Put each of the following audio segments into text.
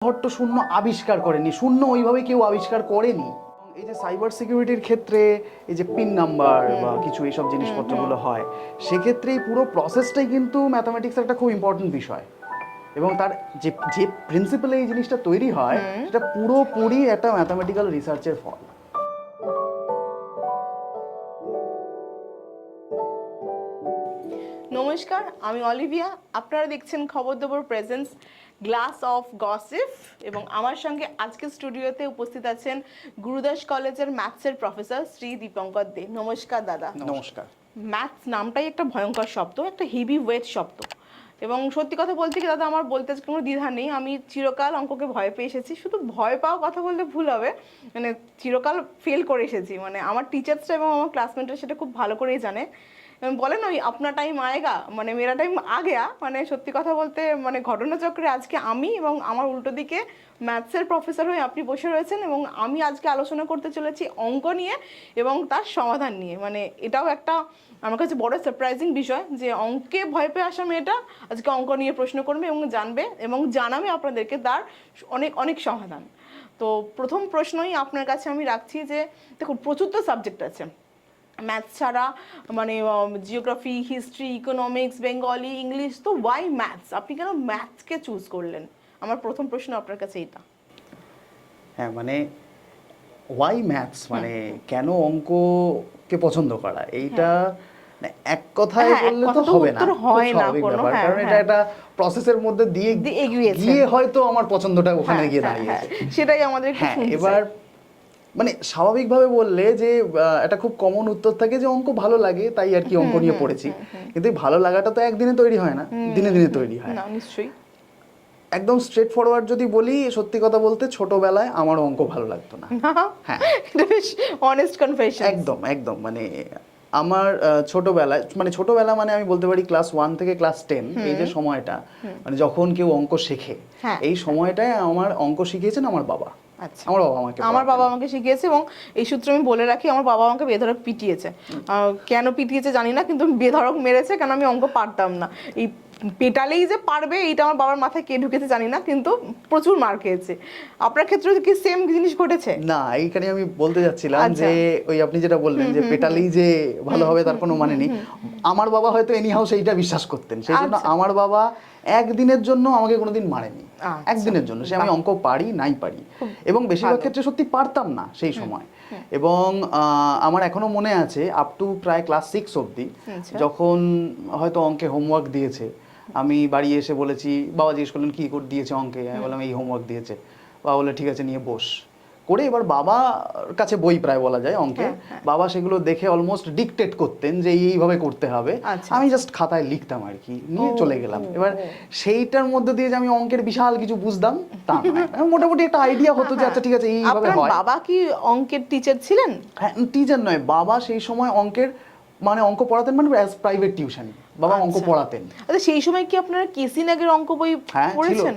ঘট্ট শূন্য আবিষ্কার করেনি, শূন্য ওইভাবে কেউ আবিষ্কার করেনি। এই যে সাইবার সিকিউরিটির ক্ষেত্রে এই যে পিন নাম্বার বা কিছু এইসব জিনিসপত্রগুলো হয়, সেক্ষেত্রে এই পুরো প্রসেসটাই কিন্তু ম্যাথামেটিক্সের একটা খুব ইম্পর্টেন্ট বিষয়। এবং তার যে যে প্রিন্সিপালে এই জিনিসটা তৈরি হয় সেটা পুরোপুরি একটা ম্যাথামেটিক্যাল রিসার্চের ফল। নমস্কার, আমি অলিভিয়া। আপনারা দেখছেন খবর দেবর প্রেজেন্স গ্লাস অফ গসিপ এবং আমার সঙ্গে আজকে স্টুডিওতে উপস্থিত আছেন গুরুদাস কলেজের ম্যাথসের প্রফেসর শ্রী দীপঙ্কর দে। নমস্কার দাদা। নমস্কার। ম্যাথস নামটাই একটা ভয়ঙ্কর শব্দ, একটা হেভি ওয়েট শব্দ। এবং সত্যি কথা বলতে কি দাদা, আমার বলতে কোনো দ্বিধা নেই, আমি চিরকাল অঙ্ককে ভয় পেয়ে এসেছি। শুধু ভয় পাওয়া কথা বললে ভুল হবে, মানে চিরকাল ফেল করে এসেছি। মানে আমার টিচার্সরা এবং আমার ক্লাসমেটরা সেটা খুব ভালো করেই জানে। বলেন ওই আপনার টাইম আয়েগা, মানে মেরা টাইম আ গেয়া। মানে সত্যি কথা বলতে মানে ঘটনাচক্রে আজকে আমি এবং আমার উল্টো দিকে ম্যাথসের প্রফেসর হয়ে আপনি বসে রয়েছেন, এবং আমি আজকে আলোচনা করতে চলেছি অঙ্ক নিয়ে এবং তার সমাধান নিয়ে। মানে এটাও একটা আমার কাছে বড় সারপ্রাইজিং বিষয় যে অঙ্কে ভয় পেয়ে আসা মেয়েটা আজকে অঙ্ক নিয়ে প্রশ্ন করবে এবং জানবে এবং জানাবে আপনাদেরকে তার অনেক অনেক সমাধান। তো প্রথম প্রশ্নই আপনার কাছে আমি রাখছি যে দেখুন, প্রচুর তো সাবজেক্ট আছে ম্যাথস ছাড়া, মানে geography, history, economics, Bengali, English, তো ওয়াই ম্যাথস? আপনি কেন ম্যাথসকে চুজ করলেন? আমার প্রথম প্রশ্ন আপনার কাছে এটা। হ্যাঁ, মানে ওয়াই ম্যাথস, মানে কেন অঙ্ককে পছন্দ করা, এইটা এক কথায় বললে তো হবে না, স্বাভাবিক ব্যাপার। কারণ এটা একটা প্রসেসের মধ্যে দিয়ে গিয়ে হয়তো আমার পছন্দটা ওখানে গিয়ে দাঁড়িয়েছে, সেটাই আমাদের। হ্যাঁ, এবার মানে স্বাভাবিকভাবে বললে যে একটা খুব কমন উত্তর থাকে যে অঙ্ক ভালো লাগে তাই আর কি অঙ্ক নিয়ে পড়েছি। কিন্তু এই ভালো লাগাটা তো একদিনে তৈরি হয় না, দিনে দিনে তৈরি হয়। না, নিশ্চয়ই। একদম স্ট্রেট ফরওয়ার্ড যদি বলি, সত্যি কথা বলতে ছোটবেলায় আমার অঙ্ক ভালো লাগতো না। হ্যাঁ, এটা বেশ অনেস্ট কনফেশন। একদম একদম মানে আমার ছোটবেলায়, মানে ছোটবেলা মানে আমি বলতে পারি ক্লাস 1 থেকে ক্লাস 10, এই যে সময়টা, মানে যখন কেউ অঙ্ক শেখে, এই সময়টায় আমার অঙ্ক শিখিয়েছেন আমার বাবা। আচ্ছা, আমার বাবা আমাকে শিখিয়েছে, এবং এই সূত্রে আমি বলে রাখি আমার বাবা আমাকে বেধড়ক পিটিয়েছে। কেন পিটিয়েছে জানি না, কিন্তু বেধড়ক মেরেছে, কারণ আমি অঙ্ক পারতাম না। এই পেটালেই যে পারবে এইটা আমার বাবার মাথায় কে ঢুকেছে জানি না, কিন্তু প্রচুর মার খেয়েছে। আপনার ক্ষেত্রে কি সেম জিনিস ঘটেছে? না, এইখানে আমি বলতে যাচ্ছিলাম যে ওই আপনি যেটা বললেন যে পেটালেই যে ভালো হবে তার কোনো মানে নেই। আমার বাবা হয়তো এনিহাউ সেইটা বিশ্বাস করতেন, সেই জন্য আমার বাবা একদিনের জন্য আমাকে কোনোদিন মারেনি, একদিনের জন্য। সে আমি অঙ্ক পারি নাই পারি, এবং বেশিরভাগ ক্ষেত্রে সত্যি পারতাম না সেই সময়। এবং আমার এখনো মনে আছে আপ টু প্রায় ক্লাস 6 অবধি, যখন হয়তো অঙ্কে হোমওয়ার্ক দিয়েছে, আমি বাড়ি এসে বলেছি, বাবা জিজ্ঞেস করলেন কি করে দিয়েছে অঙ্কে, আমি বললাম এই হোমওয়ার্ক দিয়েছে। বাবা বলে ঠিক আছে নিয়ে বস করে, এবার বাবার কাছে বই প্রায় বলা যায় অঙ্কে, বাবা সেগুলো দেখে অলমোস্ট ডিকটেট করতেন যে এইভাবে করতে হবে, আমি জাস্ট খাতায় লিখতাম আর কি, নিয়ে চলে গেলাম। এবার সেইটার মধ্যে দিয়ে যে আমি অঙ্কের বিশাল কিছু বুঝতাম তা নয়, মোটামুটি একটা আইডিয়া হতো যে আচ্ছা ঠিক আছে এইভাবে হয়। বাবা কি অঙ্কের টিচার ছিলেন? হ্যাঁ, টিচার নয়, বাবা সেই সময় অঙ্কের মানে অঙ্ক পড়াতেন, মানে অ্যাজ প্রাইভেট টিউশন বাবা অঙ্ক পড়াতেন। আচ্ছা, সেই সময় কি আপনারা কেসি নাগের অঙ্ক বই পড়েছেন?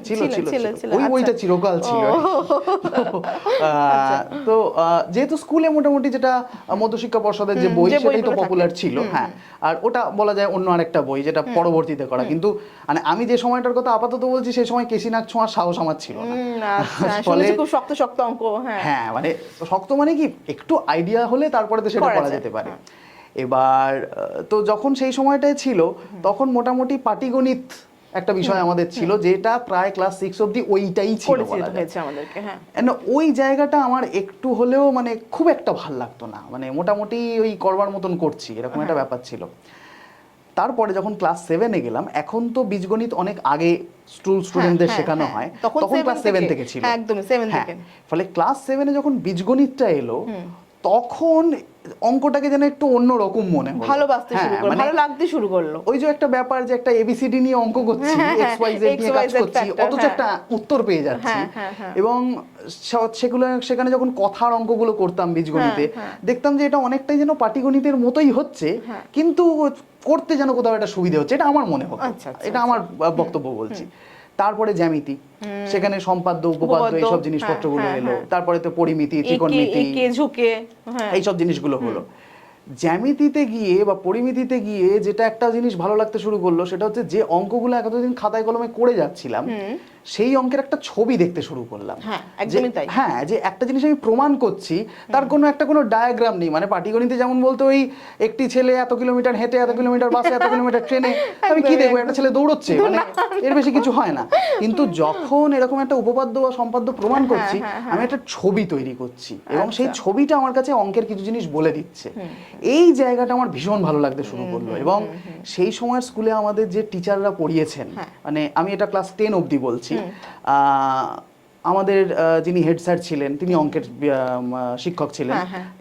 ওই বইটা চিরকাল ছিল। তো যেহেতু স্কুলে মোটামুটি যেটা মধ্যশিক্ষা পর্ষদের যে বই, সেটাই তো পপুলার ছিল। হ্যাঁ, আর ওটা বলা যায় অন্য আরেকটা বই যেটা পরবর্তীতে করা। কিন্তু মানে আমি যে সময়টার কথা আপাতত বলছি, সেই সময় কেসি নাগ ছোঁয়ার সাহস আমার ছিল না। ফলে খুব শক্ত শক্ত অঙ্ক। হ্যাঁ, মানে শক্ত মানে কি, একটু আইডিয়া হলে তারপরে তো সেটা করা যেতে পারে। এবার তো যখন সেই সময়টায় ছিল, তখন মোটামুটি পাটিগণিত একটা বিষয় আমাদের ছিল, যেটা প্রায় ক্লাস 6 অবধি ওইটাই ছিল আমাদেরকে। হ্যাঁ, ওই জায়গাটা আমার একটু হলেও মানে খুব একটা ভাল লাগতো না, মানে মোটামুটি ওই করবার মতন করছি এরকম একটা ব্যাপার ছিল। তারপরে যখন ক্লাস 7-এ গেলাম, এখন তো বীজগণিত অনেক আগে স্টুডেন্টদের শেখানো হয়, তখন ক্লাস 7 থেকে ছিল। একদমই 7 থেকে। ফলে ক্লাস 7-এ যখন বীজগণিতটা এলো, তখন অঙ্কটাকে যেন একটু অন্যরকম মনে হলো, ভালোবাসতে শুরু করলো, ভালো লাগতে শুরু করলো। ওই যে একটা ব্যাপার যে একটা এবিসিডি নিয়ে অঙ্ক করছি, এক্স ওয়াই জেড নিয়ে কাজ করছি, অথচ একটা উত্তর পেয়ে যাচ্ছি। এবং সেখানে যখন কথার অঙ্কগুলো করতাম বীজগণিতে, দেখতাম যে এটা অনেকটাই যেন পাটিগণিতের মতোই হচ্ছে, কিন্তু করতে যেন কোথাও একটা সুবিধা হচ্ছে, এটা আমার মনে হতো। এটা আমার বক্তব্য বলছি। তারপরে জ্যামিতি, সেখানে সম্পাদ্য উপপাদ্য এইসব জিনিসপত্রগুলো এলো। তারপরে তো পরিমিতি, ত্রিকোণমিতি, এইসব জিনিসগুলো হলো। জ্যামিতিতে গিয়ে বা পরিমিতিতে গিয়ে যেটা একটা জিনিস ভালো লাগতে শুরু করলো, সেটা হচ্ছে যে অঙ্কগুলো এতদিন খাতায় কলমে করে যাচ্ছিলাম, সেই অঙ্কের একটা ছবি দেখতে শুরু করলাম। হ্যাঁ, একদমই তাই। হ্যাঁ, যে একটা জিনিস আমি প্রমাণ করছি তার কোনো ডায়াগ্রাম নেই, মানে পাটিগণিতে যেমন বলতো ওই একটি ছেলে এত কিলোমিটার হেঁটে, এত কিলোমিটার বাসে, এত কিলোমিটার ট্রেনে, আমি কি দেখবো একটা ছেলে দৌড়চ্ছে, মানে এর বেশি কিছু হয় না। কিন্তু যখন এরকম একটা উপপাদ্য বা সম্পাদ্য প্রমাণ করছি, আমি একটা ছবি তৈরি করছি এবং সেই ছবিটা আমার কাছে অঙ্কের কিছু জিনিস বলে দিচ্ছে। এই জায়গাটা আমার ভীষণ ভালো লাগতে শুরু করলো। এবং সেই সময় স্কুলে আমাদের যে টিচাররা পড়িয়েছেন, মানে আমি এটা ক্লাস 10 অবধি বলছি, আমাদের যিনি হেড স্যার ছিলেন তিনি অঙ্কের শিক্ষক ছিলেন,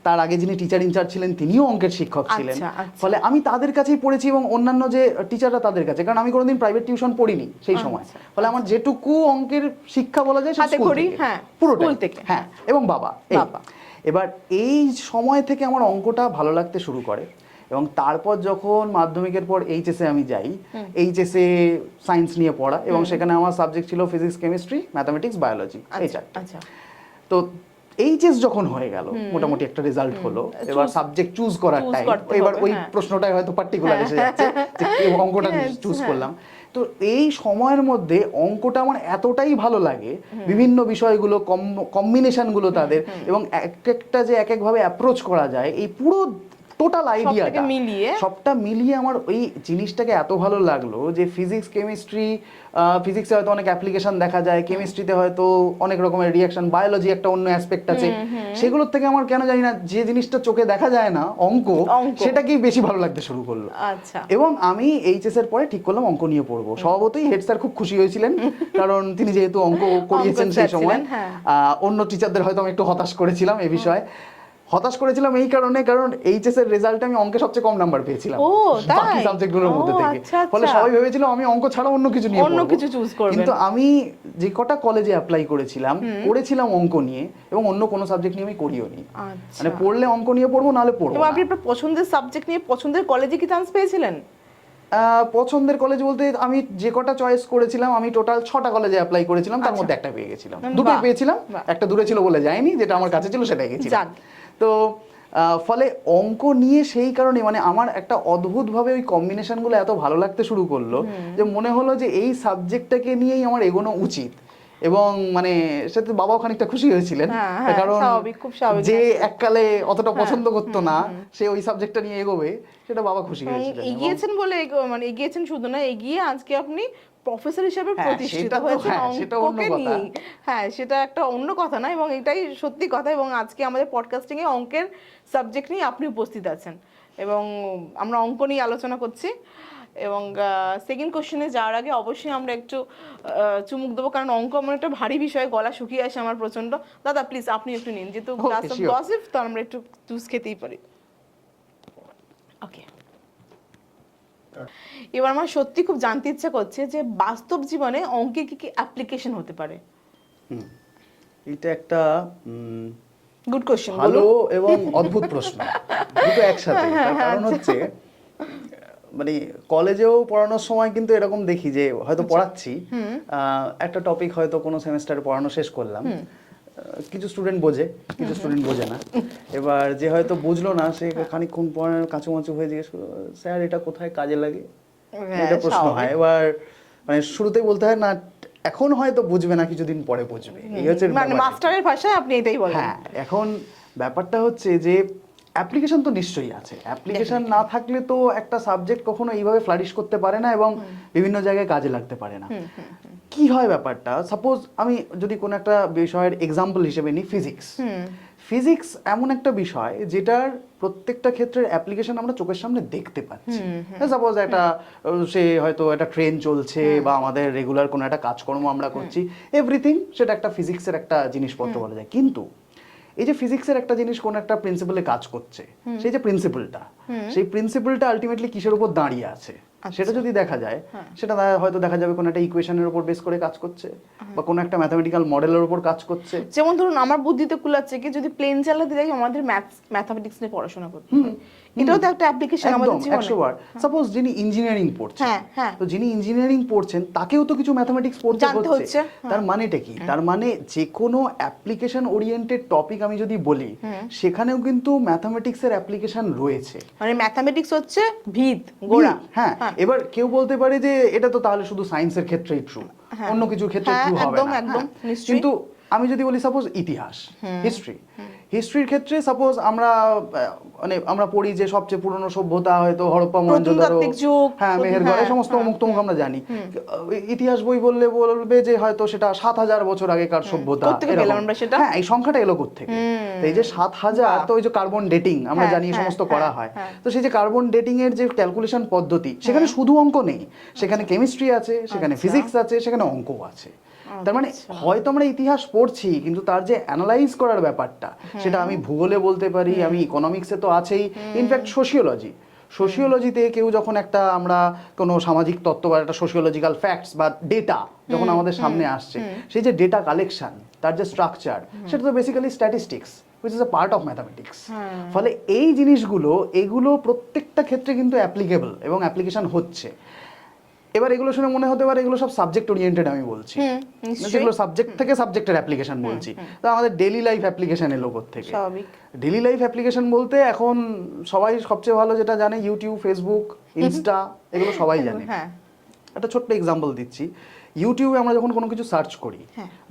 তার আগে যিনি টিচার ইনচার্জ ছিলেন তিনিও অঙ্কের শিক্ষক ছিলেন। ফলে আমি তাদের কাছেই পড়েছি এবং অন্যান্য যে টিচাররা তাদের কাছে, কারণ আমি কোনোদিন প্রাইভেট টিউশন পড়িনি সেই সময়। ফলে আমার যেটুকু অঙ্কের শিক্ষা বলা যায় সেটা স্কুল থেকে, পুরোটাই। হ্যাঁ, এবং বাবা। এবার এই সময় থেকে আমার অঙ্কটা ভালো লাগতে শুরু করে এবং তারপর যখন মাধ্যমিকের পর এইচএসে আমি যাই, এইচএসে সায়েন্স নিয়ে পড়া এবং সেখানে আমার সাবজেক্ট ছিল ফিজিক্স, কেমিস্ট্রি, ম্যাথামেটিক্স, বায়োলজি, এই চারটা। তো এইচএস যখন হয়ে গেল, মোটামুটি একটা রেজাল্ট হলো, এবার সাবজেক্ট চুজ করার টাইম, এবার ওই প্রশ্নটাই হয়তো পার্টিকুলার এসে যাচ্ছে যে অঙ্কটা চুজ করলাম। তো এই সময়ের মধ্যে অঙ্কটা আমার এতটাই ভালো লাগে, বিভিন্ন বিষয়গুলো, কম্বিনেশনগুলো তাদের, এবং একটা যে এক একভাবে অ্যাপ্রোচ করা যায়, এই পুরো টোটাল আইডিয়াটা সবটা মিলিয়ে আমার ওই জিনিসটাকে এত ভালো লাগলো যে ফিজিক্স, কেমিস্ট্রি, ফিজিক্সে হয়তো অনেক অ্যাপ্লিকেশন দেখা যায়, কেমিস্ট্রিতে হয়তো অনেক রকমের রিঅ্যাকশন, বায়োলজি একটা অন্য অ্যাসপেক্ট আছে, সেগুলোর থেকে আমার কেন জানি না যে জিনিসটা চোখে দেখা যায় না, অঙ্ক, সেটাকেই বেশি ভালো লাগতে শুরু করলো। এবং আমি এইচএস এর পরে ঠিক করলাম অঙ্ক নিয়ে পড়বো। স্বভাবতই হেড স্যার খুব খুশি হয়েছিলেন, কারণ তিনি যেহেতু অঙ্ক করিয়েছেন সেই সময়। অন্য টিচারদের হয়তো আমি একটু হতাশ করেছিলাম এই বিষয়ে। হতাশ করেছিলাম এই কারণে, কারণ এইচএস এর রেজাল্টে আমি অঙ্কে সবচেয়ে কম নাম্বার পেয়েছিলাম বাকি সাবজেক্টগুলোর মধ্যে থেকে। ফলে সবাই ভেবেছিল আমি অঙ্ক ছাড়া অন্য কিছু নিয়ে পড়বো, কিন্তু আমি যে কটা কলেজে অ্যাপ্লাই করেছিলাম অঙ্ক নিয়ে, এবং অন্য কোনো সাবজেক্ট নিয়ে আমি করিও নি। মানে পড়লে অঙ্ক নিয়ে পড়বো, নাহলে পড়বো না। আপনি আপনার পছন্দের সাবজেক্ট নিয়ে পছন্দের কলেজে কি চান্স পেয়েছিলেন? পছন্দের কলেজ বলতে আমি যে কটা চয়েস করেছিলাম, আমি টোটাল 6টা কলেজে অ্যাপ্লাই করেছিলাম, তার মধ্যে একটা পেয়ে গেছিলাম, দুটোই পেয়েছিলাম, একটা দূরে ছিল বলে যায়নি, যেটা আমার কাছে ছিল সেটাই গেছিলাম। তো ফলে অঙ্ক নিয়ে সেই কারণে মানে আমার একটা অদ্ভুতভাবে ওই কম্বিনেশনগুলো এত ভালো লাগতে শুরু করলো যে মনে হলো যে এই সাবজেক্টটাকে নিয়েই আমার এগোনো উচিত। এবং মানে সেটা বাবাও খানিকটা খুশি হয়েছিলেন, কারণ যে এককালে অতটা পছন্দ করতো না সে ওই সাবজেক্টটা নিয়ে এগোবে, সেটা বাবা খুশি হয়েছিলেন। এগিয়েছেন বলে মানে এগিয়েছেন শুধু না, এগিয়ে আজকে আপনি প্রফেসর হিসেবে প্রতিষ্ঠিত হয়েছেন অঙ্ককে নিয়ে। হ্যাঁ, সেটা একটা অন্য কথা না, এবং এটাই সত্যি কথা। এবং আজকে আমাদের পডকাস্টিং এ অঙ্কের সাবজেক্ট নিয়ে আপনি উপস্থিত আছেন এবং আমরা অঙ্ক নিয়ে আলোচনা করছি। এবং সেকেন্ড কোশ্চেনে যাওয়ার আগে অবশ্যই আমরা একটু চুমুক দেবো, কারণ অঙ্ক আমার একটা ভারী বিষয়, গলা শুকিয়ে আসে আমার প্রচন্ড। দাদা প্লিজ আপনি একটু নিন, যেহেতু ক্লাস অফ গসিপ, তো আমরা একটু জুস খেতেই পারি। ওকে, এবার আমার সত্যি খুব জানতে ইচ্ছা করছে যে বাস্তব জীবনে অঙ্কে কি কি অ্যাপ্লিকেশন হতে পারে। এটা একটা গুড কোশ্চেন, ভালো এবং অদ্ভুত প্রশ্ন, দুটো একসাথে। কারণ হচ্ছে মানে কলেজেও পড়ানোর সময় কিন্তু এরকম দেখি যে হয়তো পড়াচ্ছি একটা টপিক, হয়তো কোনো সেমেস্টারে পড়ানো শেষ করলাম, কিছু স্টুডেন্ট বোঝে, কিছু স্টুডেন্ট বোঝে না। এবার যে হয়তো বুঝলো না সে খানিকক্ষণ পরে কাঁচুমাচু হয়ে জিজ্ঞেস করলো, স্যার এটা কোথায় কাজে লাগে, এটা প্রশ্ন হয়। এবার মানে শুরুতেই বলতে হয় না, এখন হয়তো বুঝবে না, কিছুদিন পরে বুঝবে, এই হচ্ছে মানে মাস্টারের ভাষায় আপনি এটাই বলেন। হ্যাঁ, এখন ব্যাপারটা হচ্ছে যে অ্যাপ্লিকেশন তো নিশ্চয়ই আছে, অ্যাপ্লিকেশন না থাকলে তো একটা সাবজেক্ট কখনো এইভাবে ফ্লারিশ করতে পারে না এবং বিভিন্ন জায়গায় কাজে লাগতে পারে না। কি হয় ব্যাপারটা, সাপোজ আমি যদি কোনো একটা বিষয়ের এক্সাম্পল হিসেবে নিই, ফিজিক্স এমন একটা বিষয় যেটার প্রত্যেকটা ক্ষেত্রের অ্যাপ্লিকেশন আমরা চোখের সামনে দেখতে পাচ্ছি। সাপোজ একটা সে হয়তো একটা ট্রেন চলছে বা আমাদের রেগুলার কোনো একটা কাজকর্ম আমরা করছি, এভরিথিং সেটা একটা ফিজিক্সের একটা জিনিসপত্র বলা যায়। কিন্তু এই যে ফিজিক্সের একটা জিনিস কোন একটা প্রিন্সিপালে কাজ করছে, সেই যে প্রিন্সিপালটা আলটিমেটলি কিসের উপর দাঁড়িয়ে আছে সেটা যদি দেখা যায়, সেটা হয়তো দেখা যাবে কোনো একটা ইকুয়েশনের উপর বেস করে কাজ করছে বা কোনো একটা ম্যাথমেটিক্যাল মডেলের উপর কাজ করছে। যেমন ধরুন আমার বুদ্ধিতে কুলাচ্ছে কি, যদি প্লেন চালাতে যাই আমাদের ম্যাথমেটিক্স নিয়ে পড়াশোনা করতে হয়, এটাও তো একটা অ্যাপ্লিকেশন আমাদের একদম জীবনে। 100 বার। সাপোজ যিনি ইঞ্জিনিয়ারিং পড়ছেন, হ্যাঁ, হ্যাঁ। তো যিনি ইঞ্জিনিয়ারিং পড়ছেন তাকেও তো কিছু ম্যাথমেটিক্স পড়তে জানতে হচ্ছে, তার মানেটা কি? তার মানে যে কোনো অ্যাপ্লিকেশন ওরিয়েন্টেড টপিক আমি যদি বলি সেখানেও কিন্তু ম্যাথমেটিক্সের অ্যাপ্লিকেশন রয়েছে। মানে ম্যাথমেটিক্স হচ্ছে ভিত গোড়া। হ্যাঁ, এবার কেউ বলতে পারে যে এটা তো তাহলে শুধু সায়েন্সের ক্ষেত্রেই ট্রু, অন্য কিছুর ক্ষেত্রে ট্রু হবে একদম না। একদম হ্যাঁ, নিশ্চয়ই। কিন্তু আমি যদি বলি সাপোজ ইতিহাস, হিস্ট্রির ক্ষেত্রে সাপোজ আমরা মানে আমরা পড়ি যে সবচেয়ে পুরনো সভ্যতা হয়তো হরপ্পা মহেঞ্জোদারো, প্রত্নতাত্ত্বিক যুগ, হ্যাঁ, মেহেরগড়, এই সমস্ত অমুক তমুক আমরা জানি। ইতিহাস বই বলবে যে হয়তো সেটা 7000 বছর আগেকার সভ্যতা। কোত্থেকে পেলাম আমরা সেটা? হ্যাঁ, এই সংখ্যাটা এলো কোত্থেকে? তো এই যে 7000, তো ওই যে কার্বন ডেটিং আমরা জানি এই সমস্ত করা হয়। তো সেই যে কার্বন ডেটিং এর যে ক্যালকুলেশন পদ্ধতি, সেখানে শুধু অঙ্ক নেই, সেখানে কেমিস্ট্রি আছে, সেখানে ফিজিক্স আছে, সেখানে অঙ্ক আছে। তার মানে হয়তো আমরা ইতিহাস পড়ছি কিন্তু তার যে অ্যানালাইজ করার ব্যাপারটা, সেটা আমি ভূগোলে বলতে পারি, আমি ইকোনমিক্সে তো আছেই, ইনফ্যাক্ট সোশিওলজিতে কেউ যখন একটা আমরা কোনো সামাজিক তত্ত্ব বা একটা সোশিওলজিক্যাল ফ্যাক্টস বা ডেটা যখন আমাদের সামনে আসছে, সেই যে ডেটা কালেকশন, তার যে স্ট্রাকচার, সেটা তো basically statistics which is a part of mathematics. ফলে এই জিনিসগুলো এগুলো প্রত্যেকটা ক্ষেত্রে কিন্তু অ্যাপ্লিকেবল এবং অ্যাপ্লিকেশন হচ্ছে। এবার এগুলো শুনে মনে হতে পারে এগুলো সব সাবজেক্ট ওরিয়েন্টেড আমি বলছি, যেগুলো সাবজেক্ট থেকে সাবজেক্টের অ্যাপ্লিকেশন বলছি। তো আমাদের ডেইলি লাইফ অ্যাপ্লিকেশন এলো থেকে, ডেইলি লাইফ অ্যাপ্লিকেশন বলতে এখন সবাই সবচেয়ে ভালো যেটা জানে ইউটিউব, ফেসবুক, ইনস্টা, এগুলো সবাই জানে। একটা ছোট্ট এক্সাম্পল দিচ্ছি, ইউটিউবে আমরা যখন কোনো কিছু সার্চ করি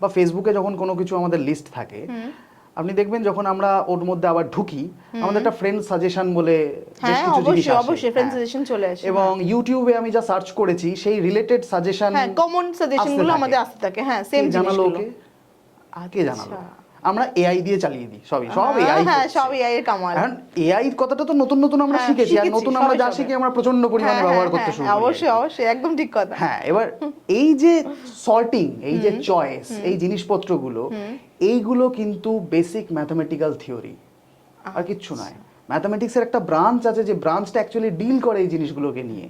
বা ফেসবুকে যখন কোনো কিছু আমাদের লিস্ট থাকে, আপনি দেখবেন যখন আমরা ওর মধ্যে আবার ঢুকি, আমাদের একটা ফ্রেন্ড সাজেশন বলে বেশ কিছু জিনিস আসে। অবশ্যই ফ্রেন্ড সাজেশন চলে আসে। এবং ইউটিউবে আমি যা সার্চ করেছি সেই রিলেটেড সাজেশন, হ্যাঁ, কমন সাজেশনগুলো আমাদের আসতে থাকে। হ্যাঁ, সেম জিনিসগুলো। কে জানালো? আমরা এআই দিয়ে চালিয়ে দিই, সব এআই। হ্যাঁ, সব এআই এর কামাল। এখন এআই কথাটা তো নতুন নতুন আমরা শিখেছি, আর নতুন আমরা যা শিখি আমরা প্রচন্ড পরিমাণে ব্যবহার করতে শুরু করি। অবশ্যই অবশ্যই, একদম ঠিক কথা। হ্যাঁ, এবার এই যে সর্টিং, এই যে চয়েস, এই জিনিসপত্রগুলো, এইগুলো কিন্তু বেসিক ম্যাথমেটিক্যাল থিওরি, আর কিচ্ছু নয়। ম্যাথমেটিক্সের একটা ব্রাঞ্চ আছে যে ব্রাঞ্চটা অ্যাকচুয়ালি ডিল করে এই জিনিসগুলোকে নিয়ে,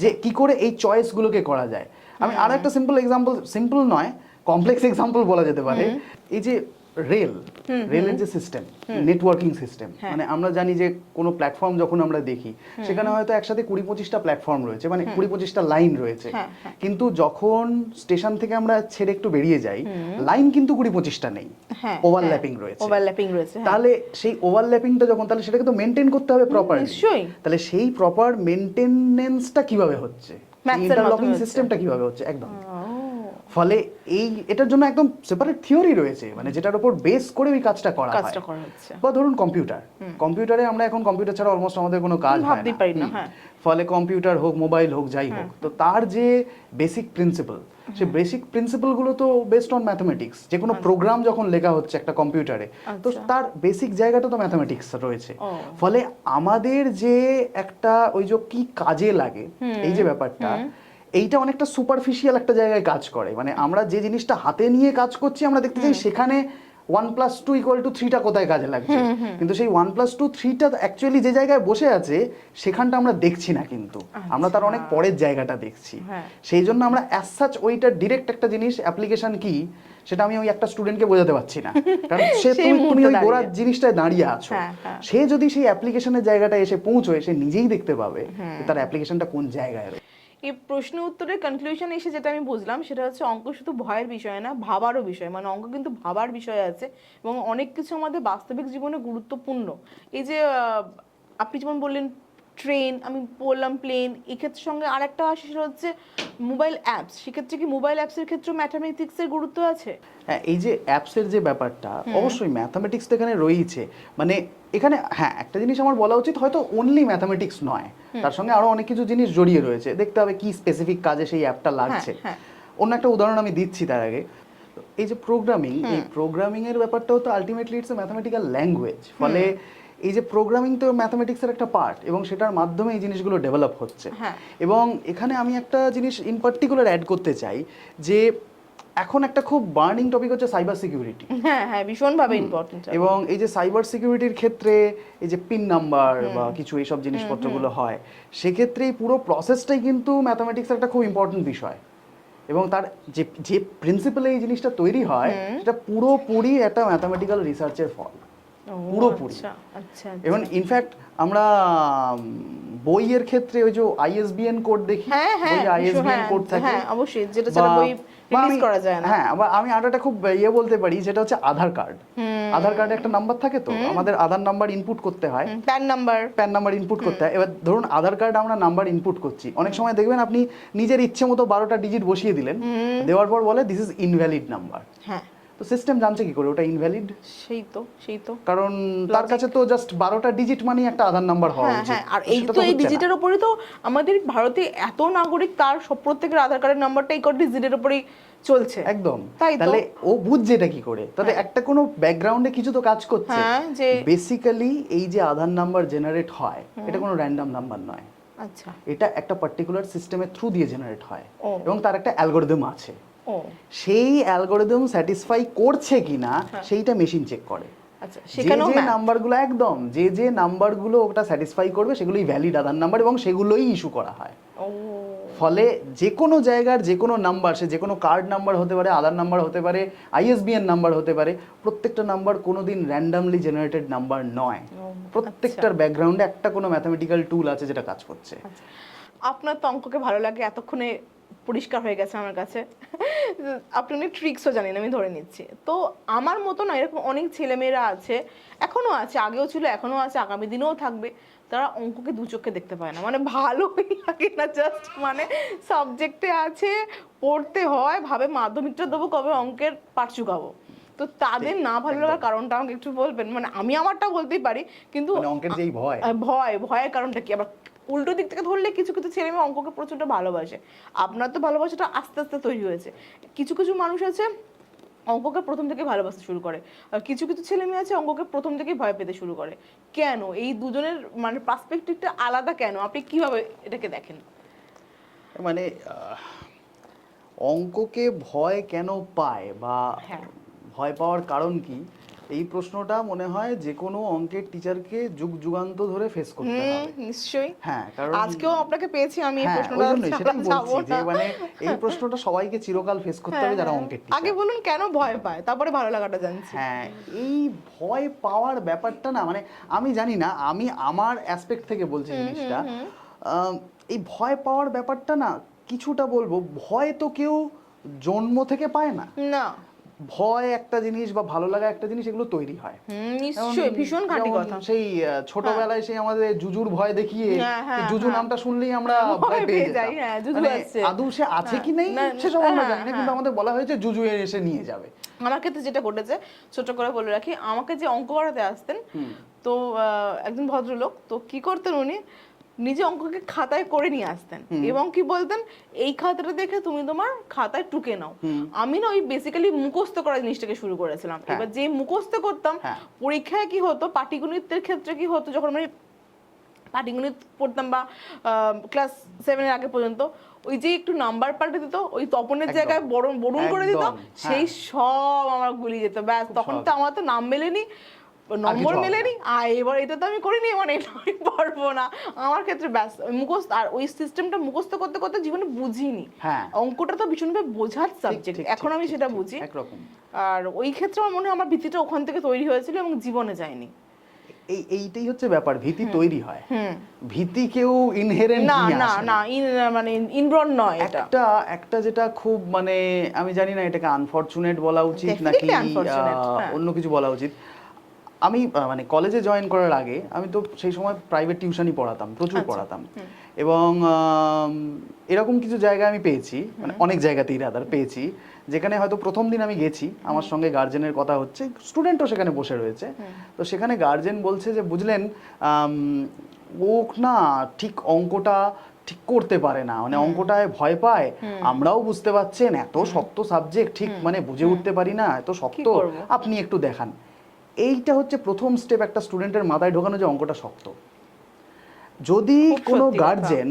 যে কি করে এই চয়েসগুলোকে করা যায়। আমি আরো একটা সিম্পল এক্সাম্পল, সিম্পল নয়, কমপ্লেক্স এক্সাম্পল বলা যেতে পারে। এই যে রেলের যে সিস্টেম, নেটওয়ার্কিং সিস্টেম, মানে আমরা জানি যে কোনো প্ল্যাটফর্ম যখন আমরা দেখি সেখানে হয়তো একসাথে 20-25টা প্ল্যাটফর্ম রয়েছে, মানে 20-25টা লাইন রয়েছে। কিন্তু যখন স্টেশন থেকে আমরা ছেড়ে একটু বেরিয়ে যাই, লাইন কিন্তু 20-25টা নেই, ওভারল্যাপিং রয়েছে। তাহলে সেই ওভারল্যাপিংটা যখন, তাহলে সেটাকে তো মেনটেন করতে হবে প্রপারলি। তাহলে সেই প্রপার মেনটেনেন্সটা কিভাবে হচ্ছে, ইন্টারলকিং সিস্টেমটা কিভাবে হচ্ছে, একদম। ফলে এটার জন্য একদম সেপারেট থিওরি রয়েছে, মানে যেটার উপর বেস করে ওই কাজটা করা হয়। বা ধরুন কম্পিউটারে আমরা এখন কম্পিউটার ছাড়া অলমোস্ট আমাদের কোনো কাজ হয় না। ফলে কম্পিউটার হোক, মোবাইল হোক, যাই হোক, তো তার যে বেসিক প্রিন্সিপাল, সেই বেসিক প্রিন্সিপালগুলো তো বেসড অন ম্যাথমেটিক্স। যে কোনো প্রোগ্রাম যখন লেখা হচ্ছে একটা কম্পিউটারে, তো তার বেসিক জায়গাটা তো ম্যাথমেটিক্স রয়েছে। ফলে আমাদের যে একটা ওই যে কি কাজে লাগে এই যে ব্যাপারটা, এইটা অনেকটা সুপারফিশিয়াল একটা জায়গায় কাজ করে। মানে আমরা যে জিনিসটা হাতে নিয়ে কাজ করছি, আমরা দেখতে চাই সেখানে 1+2 = 3টা কোথায় কাজে লাগছে, কিন্তু সেই 1+2 3টা অ্যাকচুয়ালি যে জায়গায় বসে আছে সেখানটা আমরা দেখছি না, কিন্তু আমরা তার অনেক পরের জায়গাটা দেখছি। সেই জন্য আমরা অ্যাজ সাচ ওইটা ডিরেক্ট একটা জিনিস অ্যাপ্লিকেশন কি সেটা আমি ওই একটা স্টুডেন্টকে বোঝাতে পারছি না, কারণ তুমি ওই গোড়ার জিনিসটায় দাঁড়িয়ে আছো। সে যদি সেই অ্যাপ্লিকেশনের জায়গাটা এসে পৌঁছয়, সে নিজেই দেখতে পাবে তার অ্যাপ্লিকেশনটা কোন জায়গায় রয়েছে। এই প্রশ্ন উত্তরের কনক্লুশন এসে যেটা আমি বুঝলাম সেটা হচ্ছে অঙ্ক শুধু ভয়ের বিষয় না, ভাবারও বিষয়। মানে অঙ্ক কিন্তু ভাবার বিষয় আছে এবং অনেক কিছু আমাদের বাস্তবিক জীবনে গুরুত্বপূর্ণ। এই যে আপনি যেমন বললেন ট্রেন, আমি বললাম প্লেন, এক্ষেত্রের সঙ্গে আর একটা আসে সেটা হচ্ছে মোবাইল অ্যাপস। সেক্ষেত্রে কি মোবাইল অ্যাপসের ক্ষেত্রে ম্যাথামেটিক্সের গুরুত্ব আছে? হ্যাঁ, এই যে অ্যাপসের যে ব্যাপারটা, অবশ্যই ম্যাথামেটিক্স তো এখানে রয়েছে। মানে এখানে হ্যাঁ, একটা জিনিস আমার বলা উচিত, হয়তো অনলি ম্যাথামেটিক্স নয়, তার সঙ্গে আরো অনেক কিছু জিনিস জড়িয়ে রয়েছে। দেখতে হবে কি স্পেসিফিক কাজে সেই অ্যাপটা লাগছে। অন্য একটা উদাহরণ আমি দিচ্ছি তার আগে। এই যে প্রোগ্রামিং, এই প্রোগ্রামিং এর ব্যাপারটাও তো ultimately it's a mathematical language. ফলে এই যে প্রোগ্রামিং তো ম্যাথামেটিক্সের একটা পার্ট, এবং সেটার মাধ্যমে এই জিনিসগুলো ডেভেলপ হচ্ছে। এবং এখানে আমি একটা জিনিস ইন পার্টিকুলার অ্যাড করতে চাই, যে এখন একটা খুব বার্নিং টপিক হচ্ছে সাইবার সিকিউরিটি। হ্যাঁ হ্যাঁ, ভীষণভাবে ইম্পর্টেন্ট। এবং এই যে সাইবার সিকিউরিটির ক্ষেত্রে এই যে পিন নাম্বার বা কিছু এইসব জিনিসপত্রগুলো হয়, সেক্ষেত্রে এই পুরো প্রসেসটাই কিন্তু ম্যাথামেটিক্সের একটা খুব ইম্পর্টেন্ট বিষয়। এবং তার যে প্রিন্সিপালে এই জিনিসটা তৈরি হয়, সেটা পুরোপুরি একটা ম্যাথামেটিক্যাল রিসার্চের ফল। পুরোপুরি। আচ্ছা আচ্ছা এবং ইনফ্যাক্ট আমরা বইয়ের ক্ষেত্রে ওই যে আইএসবিএন কোড দেখি, হ্যাঁ হ্যাঁ বইয়ে আইএসবিএন কোড থাকে, হ্যাঁ অবশ্যই, যেটা ছাড়া বই রিলিজ করা যায় না। হ্যাঁ, আবার আমি আরেকটা খুব বলতে পারি, যেটা হচ্ছে আধার কার্ড। আধার কার্ডে একটা নাম্বার থাকে, তো আমাদের আধার নাম্বার ইনপুট করতে হয়, প্যান নাম্বার ইনপুট করতে হয়। এবার ধরুন আধার কার্ড আমরা নাম্বার ইনপুট করছি, অনেক সময় দেখবেন আপনি নিজের ইচ্ছে মতো 12টা ডিজিট বসিয়ে দিলেন, দেওয়ার পর বলে দিস ইজ ইনভ্যালিড নাম্বার। হ্যাঁ, তো সিস্টেম জানছে কি করে ওটা ইনভ্যালিড? সেই তো কারণ তার কাছে তো জাস্ট 12টা ডিজিট মানে একটা আধার নাম্বার হওয়া হ্যাঁ উচিত। হ্যাঁ, আর এই তো এই ডিজিটের উপরই তো আমাদের ভারতে এত নাগরিক, তার সব প্রত্যেকের আধার কার্ডের নাম্বারটা এই ডিজিটের উপরই চলছে। একদম। তাই তো। তাহলে ও বুঝছে এটা কি করে? তাহলে একটা কোনো ব্যাকগ্রাউন্ডে কিছু তো কাজ করছে। হ্যাঁ, যে বেসিক্যালি এই যে আধার নাম্বার জেনারেট হয়, এটা কোনো র্যান্ডম নাম্বার নয়। আচ্ছা, এটা একটা পার্টিকুলার সিস্টেমের থ্রু দিয়ে জেনারেট হয়, ও। এবং তার একটা অ্যালগরিদম আছে। ও সেই অ্যালগরিদম স্যাটিসফাই করছে কিনা সেইটা মেশিন চেক করে। আচ্ছা, যে সেখানেও যে নাম্বারগুলো একদম যে নাম্বারগুলো ওটা স্যাটিসফাই করবে সেগুলোই ভ্যালিড আধার নাম্বার, এবং সেগুলোই ইস্যু করা হয়। ও, ফলে যে কোনো জায়গার যে কোনো নাম্বার, সে যে কোনো কার্ড নাম্বার হতে পারে, আধার নাম্বার হতে পারে, আইএসবিএন নাম্বার হতে পারে, প্রত্যেকটা নাম্বার কোনোদিন র্যান্ডামলি জেনারেটেড নাম্বার নয়। প্রত্যেকটার ব্যাকগ্রাউন্ডে একটা কোনো ম্যাথামেটিক্যাল টুল আছে যেটা কাজ করছে। আপনার তো অঙ্ককে ভালো লাগে, এতক্ষণে পরিষ্কার হয়ে গেছে আমার কাছে। আপনি অনেক ট্রিক্সও জানেন, আমি ধরে নিচ্ছি। তো আমার মতো না এরকম অনেক ছেলেমেয়েরা আছে, এখনো আছে, আগেও ছিল, এখনো আছে, আগামী দিনেও থাকবে, তারা অঙ্ককে দু চোখে দেখতে পায় না, মানে ভালোই লাগে না, জাস্ট মানে সাবজেক্টে আছে, পড়তে হয়, ভাবে মাধ্যমিকটা দেবো, কবে অঙ্কের পাঠ চুকাবো। তো তাদের না ভালো লাগার কারণটা আমাকে একটু বলবেন? মানে আমি আমারটা বলতেই পারি, কিন্তু অঙ্কের যেই ভয়ের কারণটা কি? আবার উল্টো দিক থেকে ধরলে কিছু কিছু ছেলে মেয়ে অঙ্ককে প্রচন্ড ভালোবাসে। আপনার তো ভালোবাসাটা আস্তে আস্তে তৈরি হয়েছে। কিছু কিছু মানুষ আছে অঙ্ককে প্রথম থেকে ভালোবাসতে শুরু করে, আর কিছু কিছু ছেলে মেয়ে আছে অঙ্ককে প্রথম থেকে ভয় পেতে শুরু করে। কেন? এই দুজনের মানে পার্সপেক্টিভটা আলাদা কেন? আপনি কিভাবে এটাকে দেখেন? মানে অঙ্ককে ভয় কেন পায়, বা ভয় পাওয়ার কারণ কি, এই প্রশ্নটা মনে হয় যে কোনো অঙ্কের টিচারকে যুগ যুগান্ত ধরে ফেস করতে হবে। নিশ্চয়ই। হ্যাঁ, কারণ আজকেও আপনাকে পেয়েছি আমি এই প্রশ্নটা, সেটাই বলছি যে মানে এই প্রশ্নটা সবাইকে চিরকাল ফেস করতে হবে যারা অঙ্কের টিচার। আগে বলুন কেন ভয় পায়, তারপরে ভালো লাগাটা জানছি। হ্যাঁ, এই ভয় পাওয়ার ব্যাপারটা না, মানে আমি জানি না, আমি আমার অ্যাসপেক্ট থেকে বলছি জিনিসটা। এই ভয় পাওয়ার ব্যাপারটা না, কিছুটা বলবো, ভয় তো কেউ জন্ম থেকে পায় না। না, ভয় একটা জিনিস বা ভালো লাগা একটা জিনিস, এগুলো তৈরি হয়। নিশ্চয়ই, ভীষণ খাঁটি কথা। সেই ছোটবেলায় সেই আমাদের জুজুর ভয় দেখিয়ে, জুজু নামটা শুনলেই আমরা ভয় পেয়ে যাই। মানে আদৌ সে আছে কি নেই সেসব আমরা জানি না, কিন্তু আমাদের বলা হয়েছে জুজু এসে নিয়ে যাবে। আমার ক্ষেত্রে যেটা ঘটেছে, ছোট করে বলে রাখি, আমাকে যে অঙ্ক করাতে আসতেন, তো একজন ভদ্রলোক, তো কি করতেন উনি, নিজে অঙ্ককে খাতায় করে নিয়ে আসতেন, এবং কি বলতেন, এই খাতাটা দেখে তুমি তোমার খাতায় টুকে নাও। আমি না ওই বেসিক্যালি মুখস্থ করা জিনিসটাকে শুরু করেছিলাম। এবার যে মুখস্থ করতাম, পরীক্ষায় কি হতো, পাটিগণিতের ক্ষেত্রে কি হতো, যখন আমি পাটিগণিত পড়তাম বা ক্লাস 7 এর আগে পর্যন্ত, ওই যে একটু নাম্বার পাল্টে দিত, ওই তপনের জায়গায় বরুণ করে দিত, সেই সব আমার গুলিয়ে যেত। ব্যাস, তখন তো আমার তো নাম মেলেনি, নম্বর মেলেনি, আর এবার এটা তো আমি করিনি, মানে এটা আমি পারবো না। আমার ক্ষেত্রে ব্যাস মুখস্থ, আর ওই সিস্টেমটা মুখস্থ করতে করতে জীবনে বুঝিনি। অঙ্কটা তো ভীষণভাবে বোঝার সাবজেক্ট, এখন আমি সেটা বুঝি। আর ওই ক্ষেত্রে আমার মনে হয় আমার ভীতিটা ওখান থেকে তৈরি হয়েছিল এবং জীবনে যায়নি। এইটাই হচ্ছে ব্যাপার, ভীতি তৈরি হয়। ভীতি কেউ ইনহেরেন্ট না না না, মানে ইনব্রন নয়। একটা যেটা খুব, মানে আমি জানি না এটাকে আনফরচুনেট বলা উচিত নাকি অন্য কিছু বলা উচিত। আমি মানে কলেজে জয়েন করার আগে আমি তো সেই সময় প্রাইভেট টিউশনই পড়াতাম, প্রচুর পড়াতাম, এবং এরকম কিছু জায়গায় আমি পেয়েছি, মানে অনেক জায়গাতেই রাদার পেয়েছি, যেখানে হয়তো প্রথম দিন আমি গেছি, আমার সঙ্গে গার্জেনের কথা হচ্ছে, স্টুডেন্টও সেখানে বসে রয়েছে, তো সেখানে গার্জেন বলছে যে বুঝলেন ও না ঠিক অঙ্কটা ঠিক করতে পারে না, মানে অঙ্কটায় ভয় পায়, আমরাও বুঝতে পারছেন, এত শক্ত সাবজেক্ট, ঠিক মানে বুঝে উঠতে পারি না, এত শক্ত, আপনি একটু দেখান। এইটা হচ্ছে প্রথম স্টেপ একটা স্টুডেন্টের মাথায় ঢোকানো যে অঙ্কটা শক্ত। যদি কোনো গার্জেন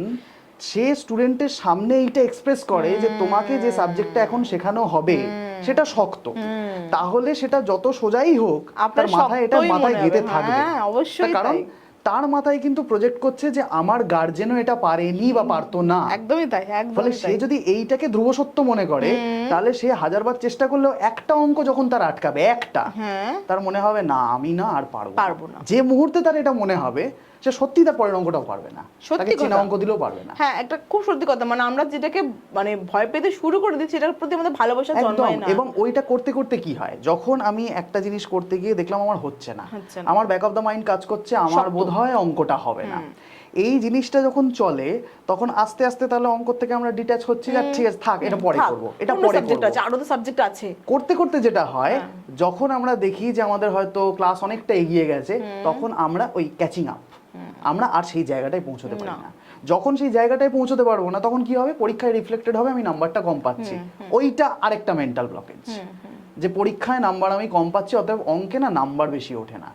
সে স্টুডেন্টের সামনে এইটা এক্সপ্রেস করে যে তোমাকে যে সাবজেক্টটা এখন শেখানো হবে সেটা শক্ত, তাহলে সেটা যত সোজাই হোক আপনার মাথায় এটা মাথায় গেঁথে থাকবে। কারণ তার মাথায় কিন্তু প্রজেক্ট করছে যে আমার গার্জেনও এটা পারেনি বা পারতো না। একদমই তাই। ফলে সে যদি এইটাকে ধ্রুব সত্য মনে করে তাহলে সে 1000বার চেষ্টা করলেও একটা অঙ্ক যখন তার আটকাবে একটা, তার মনে হবে না আমি না আর পারবো না। যে মুহূর্তে তার এটা মনে হবে সে সত্যি তার পরের অঙ্কটাও পারবে না, তাকে চেনা অঙ্ক দিলেও পারবে না। হ্যাঁ, একটা খুব সত্যি কথা, মানে আমরা যেটাকে মানে ভয় পেতে শুরু করে দিচ্ছি এটার প্রতি আমাদের ভালোবাসা জন্মায় না। এবং ওইটা করতে করতে কি হয়, যখন আমি একটা জিনিস করতে গিয়ে দেখলাম আমার হচ্ছে না, আমার ব্যাক অফ দ্য মাইন্ড কাজ করছে আমার বোধহয় অঙ্কটা হবে না, এই জিনিসটা যখন চলে তখন আস্তে আস্তে তাহলে অঙ্ক থেকে আমরা ডিট্যাচ হচ্ছি, যে ঠিক আছে থাক এটা পরে করব, এটা পরে করব, আরো তো সাবজেক্ট আছে। করতে করতে যেটা হয় যখন আমরা দেখি যে আমাদের হয়তো ক্লাস অনেকটা এগিয়ে গেছে, তখন আমরা ওই ক্যাচিং আপ, আমরা আর সেই জায়গাটায় পৌঁছতে পারি না। যখন সেই জায়গাটায় পৌঁছতে পারবো না তখন কি হবে, পরীক্ষায় রিফ্লেক্টেড হবে আমি নাম্বারটা কম পাচ্ছি, ওইটা আরেকটা মেন্টাল ব্লকেজ, যে পরীক্ষায় নাম্বার আমি কম পাচ্ছি অতএব অঙ্কে না নাম্বার বেশি ওঠে না।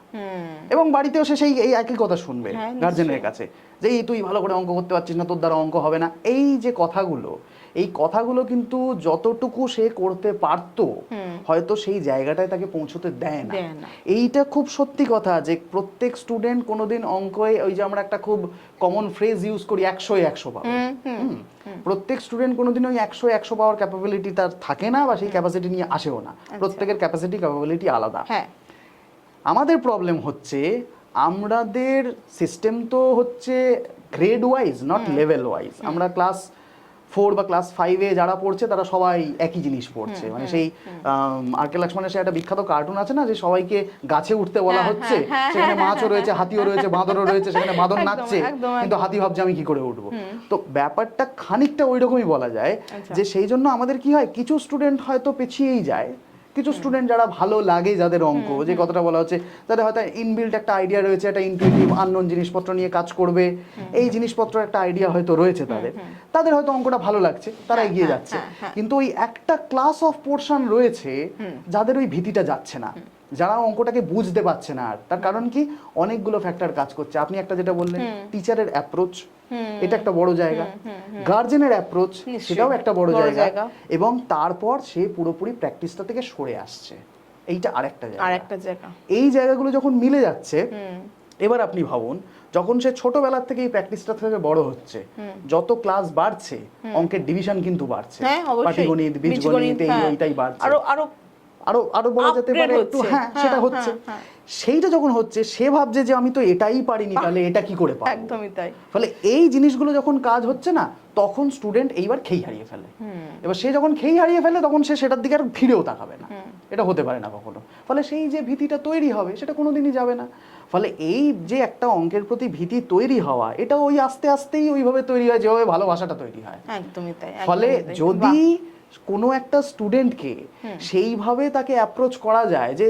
এবং বাড়িতেও সে সেই এই একই কথা শুনবে গার্জেনের কাছে, যে এই তুই ভালো করে অঙ্ক করতে পারছিস না, তোর দ্বারা অঙ্ক হবে না। এই যে কথাগুলো, এই কথাগুলো কিন্তু যতটুকু সে করতে পারতো হয়তো সেই জায়গাটায় তাকে পৌঁছতে দেয় না। এইটা খুব সত্যি কথা যে প্রত্যেক স্টুডেন্ট কোনোদিন অঙ্কে, ওই যে আমরা একটা খুব কমন ফ্রেজ ইউজ করি 100-100 পাবে, প্রত্যেক স্টুডেন্ট কোনোদিন ওই 100-100 পাওয়ার ক্যাপাবিলিটি তার থাকে না, বা সেই ক্যাপাসিটি নিয়ে আসেও না। প্রত্যেকের ক্যাপাসিটি ক্যাপাবিলিটি আলাদা। আমাদের প্রবলেম হচ্ছে আমাদের সিস্টেম তো হচ্ছে grade wise, not level wise. আমরা ক্লাস 4 বা ক্লাস 5-এ যারা পড়ছে তারা সবাই একই জিনিস পড়ছে, মানে সেই আরকে লক্ষ্মণের সে একটা বিখ্যাত কার্টুন আছে না, যে সবাইকে গাছে উঠতে বলা হচ্ছে, সেখানে মাছও রয়েছে, হাতিও রয়েছে, বাঁদরও রয়েছে, সেখানে বাঁদর নাচছে কিন্তু হাতি ভাবছে আমি কি করে উঠবো। তো ব্যাপারটা খানিকটা ওই রকমই বলা যায়, যে সেই জন্য আমাদের কি হয়, কিছু স্টুডেন্ট হয়তো পেছিয়েই যায়, কিছু স্টুডেন্ট যারা ভালো লাগে, যাদের অঙ্ক, যে কথাটা বলা হচ্ছে, যাদের হয়তো ইনবিল্ট একটা আইডিয়া রয়েছে, একটা ইনটিউটিভ আননোন জিনিসপত্র নিয়ে কাজ করবে, এই জিনিসপত্র একটা আইডিয়া হয়তো রয়েছে তাদের হয়তো অঙ্কটা ভালো লাগছে, তারা এগিয়ে যাচ্ছে। কিন্তু ওই একটা ক্লাস অফ পোর্শন রয়েছে যাদের ওই ভীতিটা যাচ্ছে না, যারা অঙ্কটাকে বুঝতে পারছে না। আর তার কারণ কি, অনেকগুলো ফ্যাক্টর কাজ করছে। আপনি একটা যেটা বললেন, টিচারের অ্যাপ্রোচ, এটা একটা বড় জায়গা, গার্জেনের অ্যাপ্রোচ, সেটাও একটা বড় জায়গা, এবং তারপর সে পুরোপুরি প্র্যাকটিসটা থেকে সরে আসছে, এইটা আরেকটা জায়গা। এই জায়গাগুলো যখন মিলে যাচ্ছে, এবার আপনি ভাবুন যখন সে ছোটবেলার থেকে এই প্র্যাকটিসটা থেকে বড় হচ্ছে, যত ক্লাস বাড়ছে অঙ্কের ডিভিশন কিন্তু বাড়ছে, পাটিগণিত, বীজগণিত, এইটাই বাড়ছে, আরো বলা যেতে পারে একটু, সেটা হচ্ছে। সেইটা যখন হচ্ছে সে ভাবছে যে আমি তো এটাই পারিনি, তাহলে এটা কি করে পারবো। একদমই তাই। ফলে এই জিনিসগুলো যখন কাজ হচ্ছে না, তখন স্টুডেন্ট এইবার খেই হারিয়ে ফেলে। এবার সে যখন খেই হারিয়ে ফেলে তখন সে সেটার দিকে আর ফিরেও তাকাবে না, এটা হতে পারে না কখনো। ফলে সেই যে ভীতিটা তৈরি হবে সেটা কোনোদিনই যাবে না। ফলে এই যে একটা অঙ্কের প্রতি ভীতি তৈরি হওয়া, এটা ওই আস্তে আস্তেই ওইভাবে তৈরি হয় যেভাবে ভালোবাসাটা তৈরি হয়। একদমই তাই। ফলে যদি কোনো একটা স্টুডেন্টকে সেইভাবে তাকে অ্যাপ্রোচ করা যায়, যে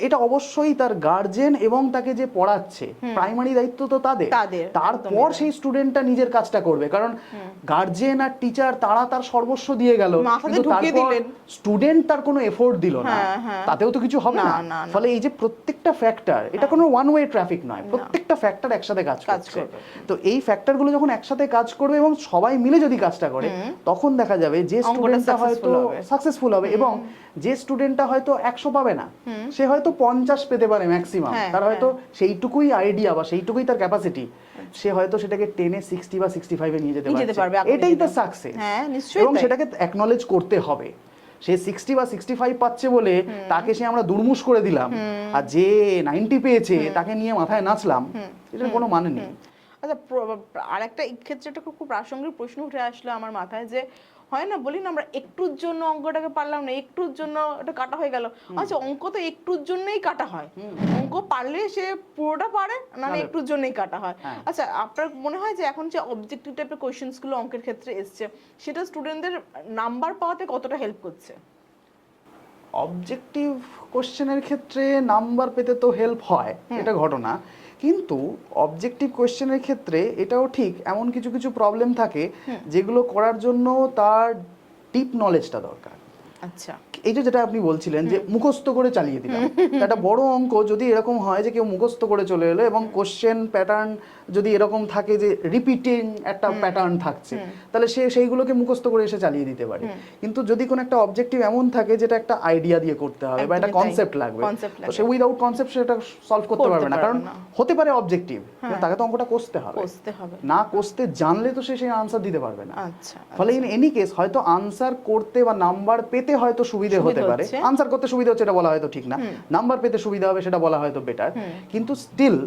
এটা অবশ্যই তার গার্জেন এবং তাকে যে পড়াচ্ছে, প্রাইমারি দায়িত্ব তো তাদের, তারপর সেই স্টুডেন্টটা নিজের কাজটা করবে। কারণ গার্জেন আর টিচার তারা তার সর্বস্ব দিয়ে গেল, কিন্তু তারপর স্টুডেন্ট তার কোনো এফোর্ট দিল না, তাতেও তো কিছু হবে না। ফলে এই যে প্রত্যেকটা ফ্যাক্টর, এটা কোনো ওয়ান ওয়ে ট্রাফিক নয়, প্রত্যেকটা ফ্যাক্টর একসাথে কাজ করছে। তো এই ফ্যাক্টরগুলো যখন একসাথে কাজ করবে এবং সবাই মিলে যদি কাজটা করে, তখন দেখা যাবে যে স্টুডেন্টটা হয়তো সাকসেসফুল হবে, এবং যে স্টুডেন্টটা হয়তো 100 পাবে না, সে হয়তো 50 পেতে পারে ম্যাক্সিমাম। তার হয়তো সেইটুকুই আইডিয়া বা সেইটুকুই তার ক্যাপাসিটি, সে হয়তো সেটাকে 10-এ 60 বা 65-এ নিয়ে যেতে পারবে। এটাই তো সাকসেস, এবং সেটাকে অ্যাকনলেজ করতে হবে। সে 60 বা 65 পাচ্ছে বলে তাকে সে আমরা দুর্মুষ করে দিলাম, আর যে 90 পেয়েছে তাকে নিয়ে মাথায় নাচলাম, এটার কোনো মানে নেই। আচ্ছা, আরেকটা এই ক্ষেত্রে একটা খুব প্রাসঙ্গিক প্রশ্ন উঠে আসলো আমার মাথায়, যে হয় না, বলি না আমরা একটুর জন্য অঙ্কটাকে পারলাম না, একটুর জন্য এটা কাটা হয়ে গেল। আচ্ছা, অঙ্ক তো একটুর জন্যই কাটা হয়, অঙ্ক পারলে সে পুরোটা পারে, না একটুর জন্যই কাটা হয়। আচ্ছা, আপনার মনে হয় যে এখন যে অবজেক্টিভ টাইপের কোয়েশ্চেন্স গুলো অঙ্কের ক্ষেত্রে এসছে, সেটা স্টুডেন্টদের নাম্বার পাওয়াতে কতটা হেল্প করছে? অবজেক্টিভ কোশ্চেনের ক্ষেত্রে নাম্বার পেতে তো হেল্প হয়, এটা ঘটনা, কিন্তু অবজেক্টিভ কোয়েশ্চেনের ক্ষেত্রে এটাও ঠিক, এমন কিছু কিছু প্রবলেম থাকে যেগুলো করার জন্য তার ডিপ নলেজটা দরকার। আচ্ছা, এই যে যেটা আপনি বলছিলেন যে মুখস্থ করে চালিয়ে দিলাম, একটা বড় অঙ্ক যদি এরকম হয় যে কেউ মুখস্থ করে চলে এলো এবং কোশ্চেন প্যাটার্ন যদি এরকম থাকে যে রিপিটিং একটা প্যাটার্ন থাকছে, তাহলে সে সেইগুলোকে মুখস্থ করে এসে চালিয়ে দিতে পারে। কিন্তু যদি কোনো একটা অবজেক্টিভ এমন থাকে যেটা একটা আইডিয়া দিয়ে করতে হবে বা একটা একদমই তাই। কনসেপ্ট লাগবে, Concept তো সে উইদাউট কনসেপ্ট সেটা সলভ করতে পারবে না, কারণ হতে পারে অবজেক্টিভ, তাকে তো অঙ্কটা কষতে হবে, না কষতে জানলে তো সে সেই আনসার দিতে পারবে না। আচ্ছা, ফলে ইন এনি কেস হয়তো আনসার করতে বা নাম্বার পেতে হয়তো সুবিধে হতে পারে, আনসার করতে সুবিধা হচ্ছে এটা বলা হয়তো ঠিক না, নাম্বার পেতে সুবিধা হবে সেটা বলা হয়তো বেটার, কিন্তু স্টিল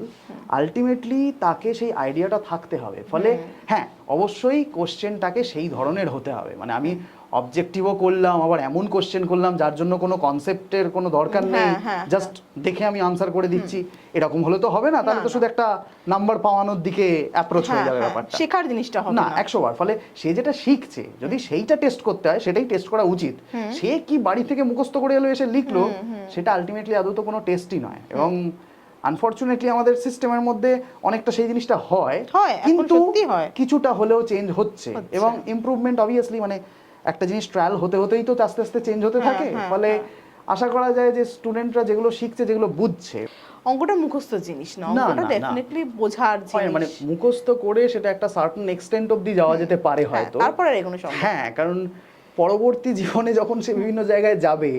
আলটিমেটলি তাকে সেই আইডিয়াটা থাকতে হবে। ফলে হ্যাঁ, অবশ্যই কোশ্চেনটাকে সেই ধরনের হতে হবে, মানে আমি অবজেক্টিভও করলাম আবার এমন কোশ্চেন করলাম যার জন্য কোনো কনসেপ্টের কোনো দরকার নেই, জাস্ট দেখে আমি আনসার করে দিচ্ছি, এরকম হলে তো হবে না, তাহলে তো শুধু একটা নাম্বার পাওয়ানোর দিকে অ্যাপ্রোচ হয়ে যাবে ব্যাপারটা, শেখার জিনিসটা হবে না 100 বার। ফলে সে যেটা শিখছে যদি সেইটা টেস্ট করতে হয় সেটাই টেস্ট করা উচিত। সে কি বাড়ি থেকে মুখস্থ করে এলো এসে লিখলো, সেটা আলটিমেটলি আদৌ তো কোনো টেস্টই নয়। এবং আনফরচুনেটলি আমাদের সিস্টেমের মধ্যে অনেকটা সেই জিনিসটা হয়, কিন্তু কিছুটা হলেও চেঞ্জ হচ্ছে এবং ইমপ্রুভমেন্ট অবভিয়াসলি, মানে একটা জিনিস ট্রায়াল হতে হতেই তো আস্তে আস্তে চেঞ্জ হতে থাকে। ফলে আশা করা যায় যে স্টুডেন্টরা যেগুলো শিখছে, যেগুলো বুঝছে, অঙ্কটা মুখস্থ জিনিস না, অঙ্কটা ডেফিনেটলি বোঝার জিনিস, মানে মুখস্থ করে সেটা একটা সার্টেন এক্সটেন্ট অবধি যাওয়া যেতে পারে হয়তো, তারপর আর এগোনো সম্ভব। হ্যাঁ, কারণ পরবর্তী জীবনে যখন সে বিভিন্ন জায়গায় যাবে,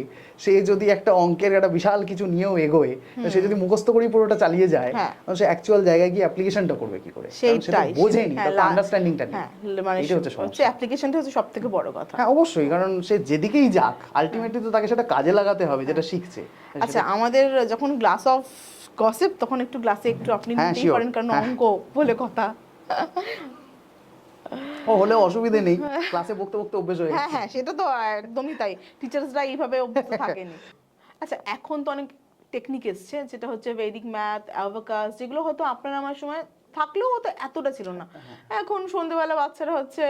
সে যদি একটা অঙ্কের একটা বিশাল কিছু নিয়েও এগোয়, সে যদি মুখস্থ করেই পুরোটা চালিয়ে যায়, সে অ্যাকচুয়াল জায়গায় গিয়ে অ্যাপ্লিকেশনটা করবে কি করে, সেটাই বোঝেনি, তার আন্ডারস্ট্যান্ডিংটা নেই, মানে এটা হচ্ছে অ্যাপ্লিকেশনটা হচ্ছে সবথেকে বড় কথা। হ্যাঁ অবশ্যই, কারণ সে যেদিকেই যাক আলটিমেটলি তো তাকে সেটা কাজে লাগাতে হবে যেটা শিখছে। আচ্ছা, আমাদের যখন গ্লাস অফ গসিপ তখন একটু গ্লাসে একটু আপনি নিতেই পারেন, কারণ অঙ্ক বলে কথা হলেও অসুবিধে নেই, ক্লাসে বকতে বকতে অভ্যেস হয়ে গেছে। হ্যাঁ, সেটা তো একদমই তাই, টিচার্সরা এইভাবে অভ্যস্ত থাকেনি। আচ্ছা, এখন তো অনেক টেকনিক এসছে, যেটা হচ্ছে ভেদিক ম্যাথ, অ্যাবাকাস, যেগুলো হয়তো আপনার আমার সময় থাকলেও হয়তো এতটা ছিল না। এখন সন্ধ্যেবেলা বাচ্চারা হচ্ছে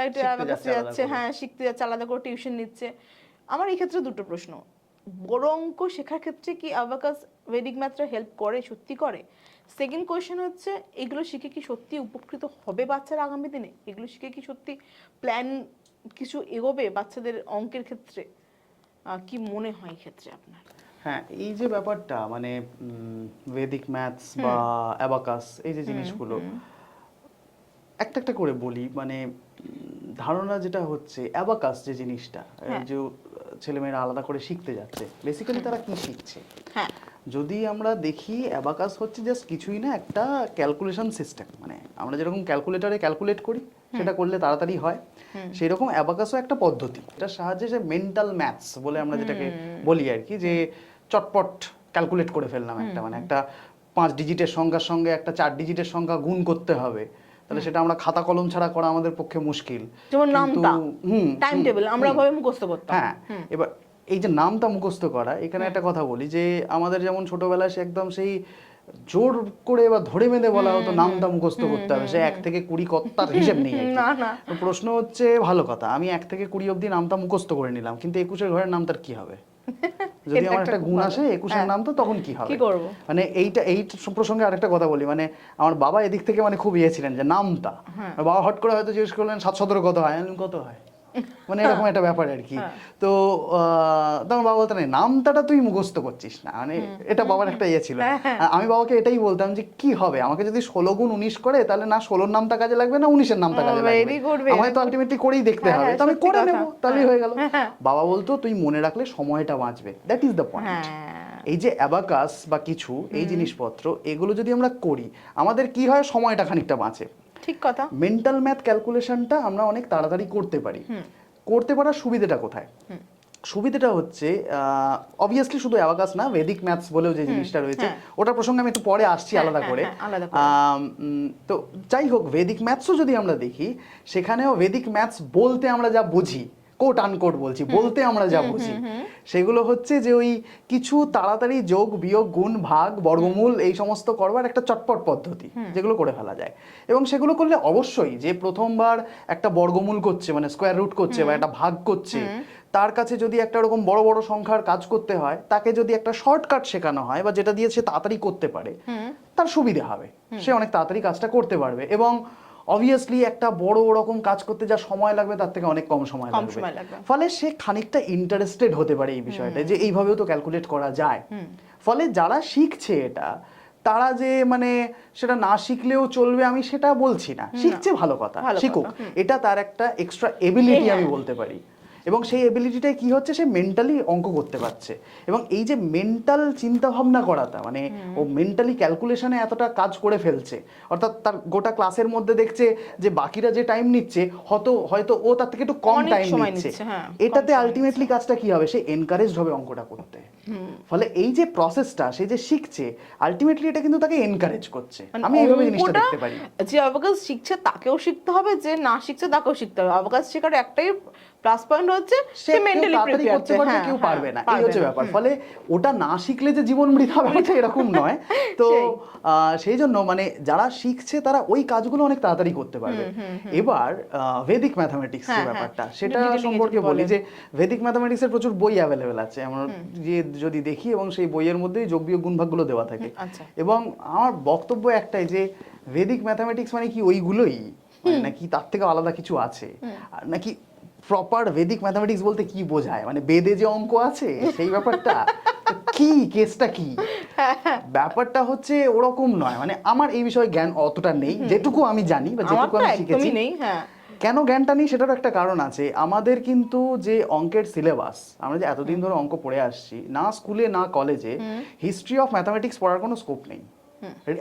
এটা অ্যাবাকাসে যাচ্ছে, হ্যাঁ শিখতে যাচ্ছে, আলাদা করে টিউশন নিচ্ছে। আমার এই ক্ষেত্রে দুটো প্রশ্ন, বড় অঙ্ক শেখার ক্ষেত্রে কি অ্যাবাকাস, ভেদিক ম্যাথটা হেল্প করে, সত্যি করে? সেকেন্ড কোয়েশ্চেন হচ্ছে, এগুলো শিখে কি সত্যি উপকৃত হবে বাচ্চারা আগামী দিনে? এগুলো শিখে কি সত্যি প্ল্যান কিছু এগোবে বাচ্চাদের অঙ্কের ক্ষেত্রে? কি মনে হয় এই ক্ষেত্রে আপনার? হ্যাঁ, এই যে ব্যাপারটা, মানে ভেদিক ম্যাথস বা অ্যাবাকাস, এই যে জিনিসগুলো একটা একটা করে বলি, মানে ধারণা যেটা হচ্ছে অ্যাবাকাস যে জিনিসটা, যে ছেলেমেয়েরা আলাদা করে শিখতে যাচ্ছে, বেসিক্যালি তারা কি শিখছে? যদি আমরা দেখি, অ্যাবাকাস হচ্ছে জাস্ট কিছুই না, একটা ক্যালকুলেশন সিস্টেম, মানে আমরা যেরকম ক্যালকুলেটরে ক্যালকুলেট করি সেটা করলে তাড়াতাড়ি হয়, সেই রকম অ্যাবাকাসও একটা পদ্ধতি, এটার সাহায্যে যে মেন্টাল ম্যাথস বলে আমরা যেটাকে বলি আর কি, যে চটপট ক্যালকুলেট করে ফেললাম একটা, মানে একটা 5 ডিজিটের সংখ্যার সঙ্গে একটা 4 ডিজিটের সংখ্যা গুণ করতে হবে, তাহলে সেটা আমরা খাতা কলম ছাড়া করা আমাদের পক্ষে মুশকিল। যেমন নামতা, টাইম টেবিল আমরা ভাবে মুখস্থ করতাম। হ্যাঁ, এবার এই যে নামটা মুখস্থ করা, এখানে একটা কথা বলি যে আমাদের যেমন ছোটবেলায় সে একদম সেই জোর করে বা ধরে বেঁধে বলা হতো নামটা মুখস্থ করতে হবে, সে 1 থেকে 20 কত্তার হিসেব নেই। প্রশ্ন হচ্ছে, ভালো কথা, আমি 1 থেকে 20 অবধি নামটা মুখস্থ করে নিলাম, কিন্তু 21 ঘরের নামটার কি হবে? যদি আমার একটা গুণ আসে 21 নাম, তো তখন কি হবে? মানে এই প্রসঙ্গে আরেকটা কথা বলি, মানে আমার বাবা এদিক থেকে মানে খুব ছিলেন যে নামটা, বাবা হট করে হয়তো জিজ্ঞেস করলেন 7-17 কত হয়, কত হয়, মানে এরকম একটা ব্যাপার আর কি। তো তখন বাবা বলতেন নামটা তুই মুখস্থ করছিস না, মানে এটা বাবার একটা ছিল। আমি বাবাকে এটাই বলতাম যে কি হবে, আমাকে যদি 16 গুণ 19 করে, তাহলে না 16-র নামটা কাজে লাগবে না 19-এর নামটা কাজে লাগবে, আমায় তো আলটিমেটলি করেই দেখতে হবে, তো আমি করে নেবো, তাহলেই হয়ে গেল। বাবা বলতো তুই মনে রাখলে সময়টা বাঁচবে, দ্যাট ইজ দ্য পয়েন্ট। এই যে অ্যাবাকাস বা কিছু এই জিনিসপত্র, এগুলো যদি আমরা করি, আমাদের কি হয়, সময়টা খানিকটা বাঁচে। ঠিক কথা। মেন্টাল ম্যাথ ক্যালকুলেশনটা আমরা অনেক তাড়াতাড়ি করতে পারি। করতে পারার সুবিধাটা কোথায়? সুবিধাটা হচ্ছে অবভিয়াসলি শুধু অ্যাবাকাস না, ভেদিক ম্যাথস বলেও যে জিনিসটা রয়েছে, ওটা প্রসঙ্গে আমি একটু পরে আসছি আলাদা করে। তো যাই হোক, ভেদিক ম্যাথসও যদি আমরা দেখি, সেখানেও ভেদিক ম্যাথস বলতে আমরা যা বুঝি, কোট আনকোট বলছি, বলতে আমরা যা বুঝি, সেগুলো হচ্ছে যে ওই কিছু তাড়াতাড়ি যোগ বিয়োগ গুণ ভাগ বর্গমূল এই সমস্ত করবার একটা চটপট পদ্ধতি, যেগুলো করে ফেলা যায়। এবং সেগুলো করলে অবশ্যই যে প্রথমবার একটা বর্গমূল করছে, মানে স্কোয়ার রুট করছে বা একটা ভাগ করছে, তার কাছে যদি একটা ওরকম বড় বড় সংখ্যার কাজ করতে হয়, তাকে যদি একটা শর্টকাট শেখানো হয় বা যেটা দিয়ে সে তাড়াতাড়ি করতে পারে, তার সুবিধা হবে, সে অনেক তাড়াতাড়ি কাজটা করতে পারবে। এবং অবভিয়াসলি একটা বড় রকম কাজ করতে যা সময় লাগবে তার থেকে অনেক কম সময় লাগবে, ফলে সে খানিকটা ইন্টারেস্টেড হতে পারে এই বিষয়টা যে এইভাবেও তো ক্যালকুলেট করা যায়। ফলে যারা শিখছে এটা, তারা যে মানে সেটা না শিখলেও চলবে আমি সেটা বলছি না, শিখছে ভালো কথা, শিখুক, এটা তার একটা এক্সট্রা এবিলিটি আমি বলতে পারি। এবং সেই এবিলিটিটাই কি হচ্ছে, সে মেন্টালি অঙ্ক করতে পারছে। এবং এই যে মেন্টাল চিন্তা ভাবনা করাটা, মানে ও মেন্টালি ক্যালকুলেশনে এতটা কাজ করে ফেলছে, অর্থাৎ তার গোটা ক্লাসের মধ্যে দেখছে যে বাকিরা যে টাইম নিচ্ছে হয়তো ও তার থেকে একটু কম টাইম নিচ্ছে, এটাতে আলটিমেটলি কাজটা কি হবে, সে এনকারেজড হবে অঙ্কটা করতে। ফলে এই যে প্রসেসটা সে যে শিখছে, আলটিমেটলি এটা কিন্তু তাকে এনকারেজ করছে। আমি এইভাবে জিনিসটা দেখতে পারি। যে অবকাশ শিখছে তাকেও শিখতে হবে, যে না শিখছে তাকেও শিখতে হবে। অবকাশ শেখার একটাই প্লাস পয়েন্ট হচ্ছে সে মেন্টালি প্রিপেয়ার করতে পারবে, কেউ পারবে না, এই হচ্ছে ব্যাপার। ফলে ওটা না শিখলে যে জীবন বৃথা ব্যাপারটা এরকম নয়। তো সেই জন্য মানে যারা শিখছে তারা ওই কাজগুলো অনেক তাড়াতাড়ি করতে পারবে। এবার ভেদিক ম্যাথামেটিক্স যে ব্যাপারটা, সেটা সম্পর্কে বলি যে ভেদিক ম্যাথামেটিক্সের প্রচুর বই অ্যাভেলেবেল আছে, আমরা যে যদি দেখি, এবং সেই বইয়ের মধ্যেই যোগ বিয়োগ গুণ ভাগগুলো দেওয়া থাকে। এবং আমার বক্তব্য একটাই যে ভেদিক ম্যাথামেটিক্স মানে কি ওইগুলোই, নাকি তার থেকে আলাদা কিছু আছে, নাকি প্রপার ভেদিক ম্যাথামেটিক্স বলতে কি বোঝায়, মানে বেদে যে অঙ্ক আছে সেই ব্যাপারটা কি, কেসটা কি? ব্যাপারটা হচ্ছে ওরকম নয়। মানে আমার এই বিষয়ে জ্ঞান অতটা নেই, যেটুকু আমি জানি বা যেটুকু আমি শিখেছি। কেন জ্ঞানটা নেই সেটারও একটা কারণ আছে। আমাদের কিন্তু যে অঙ্কের সিলেবাস, আমরা যে এতদিন ধরে অঙ্ক পড়ে আসছি, না স্কুলে না কলেজে হিস্ট্রি অফ ম্যাথামেটিক্স পড়ার কোনো স্কোপ নেই।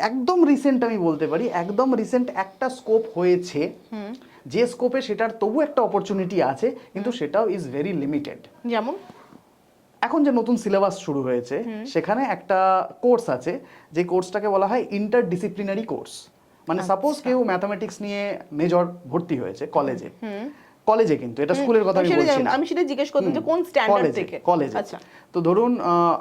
একদম রিসেন্ট আমি বলতে পারি, একদম রিসেন্ট একটা স্কোপ হয়েছে, যে স্কোপে সেটার তবু একটা অপরচুনিটি আছে, কিন্তু সেটাও ইজ ভেরি লিমিটেড। যেমন এখন যে নতুন সিলেবাস শুরু হয়েছে, সেখানে একটা কোর্স আছে, যে কোর্সটাকে বলা হয় ইন্টারডিসিপ্লিনারি কোর্স। মানে সাপোজ কেউ ম্যাথামেটিক্স নিয়ে মেজর ভর্তি হয়েছে কলেজে, কিন্তু এটা স্কুলের কথা আমি বলছি না, আমি সেটা জিজ্ঞেস করতে যে কোন স্ট্যান্ডার্ড থেকে কলেজে। আচ্ছা, তো ধরুন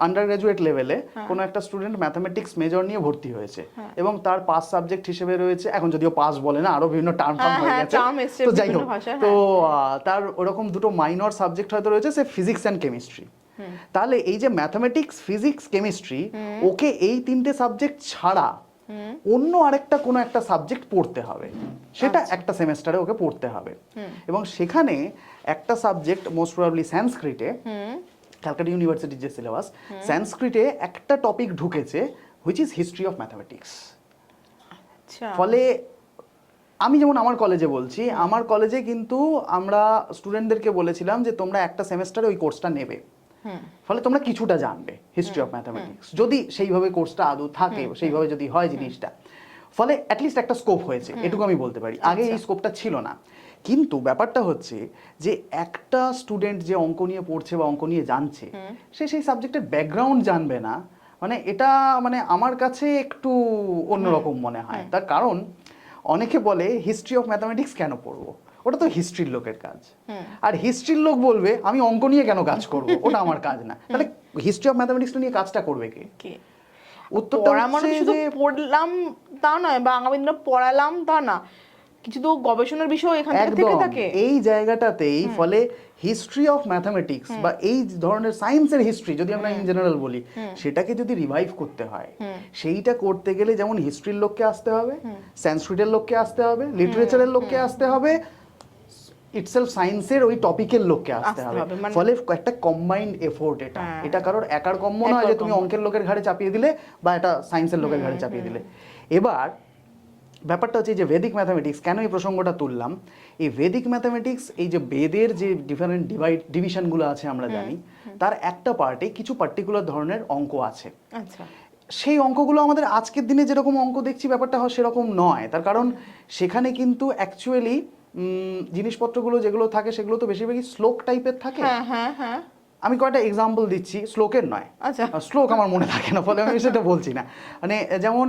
আন্ডার গ্রাজুয়েট লেভেলে কোনো একটা স্টুডেন্ট ম্যাথামেটিক্স মেজর নিয়ে ভর্তি হয়েছে, এবং তার পাস সাবজেক্ট হিসেবে রয়েছে, এখন যদিও পাস বলে না, আরো বিভিন্ন টার্ম হয়ে গেছে, তো যাই হোক, তো তার ওরকম দুটো মাইনর সাবজেক্ট হয়তো রয়েছে, সে ফিজিক্স অ্যান্ড কেমিস্ট্রি। তাহলে এই যে ম্যাথামেটিক্স, ফিজিক্স, কেমিস্ট্রি, ওকে এই তিনটে সাবজেক্ট ছাড়া অন্য আরেকটা কোনো একটা সাবজেক্ট পড়তে হবে, সেটা একটা সেমেস্টারে ওকে পড়তে হবে। এবং সেখানে একটা সাবজেক্ট মোস্ট প্রবাবলি সংস্কৃতে, ক্যালকাটা ইউনিভার্সিটির যে সিলেবাস, সংস্কৃতে একটা টপিক ঢুকেছে which is history of mathematics. ফলে আমি যেমন আমার কলেজে বলছি, আমার কলেজে কিন্তু আমরা স্টুডেন্টদেরকে বলেছিলাম যে তোমরা একটা সেমেস্টারে ওই কোর্সটা নেবে, ফলে তোমরা কিছুটা জানবে হিস্ট্রি অফ ম্যাথামেটিক্স, যদি সেইভাবে কোর্সটা আদৌ থাকে, সেইভাবে যদি হয় জিনিসটা। ফলে অ্যাটলিস্ট একটা স্কোপ হয়েছে, এটুকু আমি বলতে পারি। আগে এই স্কোপটা ছিল না। কিন্তু ব্যাপারটা হচ্ছে যে একটা স্টুডেন্ট যে অঙ্ক নিয়ে পড়ছে বা অঙ্ক নিয়ে জানছে, সে সেই সাবজেক্টের ব্যাকগ্রাউন্ড জানবে না, মানে এটা মানে আমার কাছে একটু অন্যরকম মনে হয়। তার কারণ অনেকে বলে হিস্ট্রি অফ ম্যাথামেটিক্স কেন পড়বো, ওটা তো হিস্ট্রির লোকের কাজ। আর হিস্ট্রির লোক বলবে আমি অঙ্ক নিয়ে কেন কাজ করব, ওটা আমার কাজ না। তাহলে হিস্ট্রি অফ ম্যাথামেটিক্স নিয়ে কাজটা করবে কে? উত্তরটা হচ্ছে যে পড়লাম তা নয়, বা আগামী দিনে পড়ালাম তা না, কিছু তো গবেষণার বিষয় এখান থেকে থাকে এই জায়গাটাতেই। ফলে হিস্ট্রি অফ ম্যাথামেটিক্স বা এই ধরনের সায়েন্সের হিস্ট্রি যদি আমরা ইন জেনারেল বলি, সেটাকে যদি রিভাইভ করতে হয়, সেইটা করতে গেলে যেমন হিস্ট্রির লোককে আসতে হবে, সংস্কৃতের লোককে আসতে হবে, লিটারেচারের লোককে আসতে হবে, ইটসেলফ সায়েন্সের ওই টপিকের লোককে আসতে হবে। ফলে একটা কম্বাইন্ড এফোর্ট, এটা কারোর একার কম্য নয় যে তুমি অঙ্কের লোকের ঘাড়ে চাপিয়ে দিলে বা এটা সায়েন্সের লোকের ঘাড়ে চাপিয়ে দিলে। এবার ব্যাপারটা হচ্ছে যে ভেদিক ম্যাথামেটিক্স, কেন এই প্রসঙ্গটা তুললাম, এই ভেদিক ম্যাথামেটিক্স, এই যে বেদের যে ডিফারেন্ট ডিভিশনগুলো আছে আমরা জানি, তার একটা পার্টে কিছু পার্টিকুলার ধরনের অঙ্ক আছে। আচ্ছা, সেই অঙ্কগুলো আমাদের আজকের দিনে যেরকম অঙ্ক দেখছি ব্যাপারটা হয় সেরকম নয়। তার কারণ সেখানে কিন্তু অ্যাকচুয়ালি জিনিসপত্রগুলো যেগুলো থাকে সেগুলো তো বেশিরভাগই শ্লোক টাইপের থাকে। আমি কয়েকটা এক্সাম্পল দিচ্ছি, শ্লোকের নয়, শ্লোক আমার মনে থাকে না, ফলে আমি সেটা বলছি না। মানে যেমন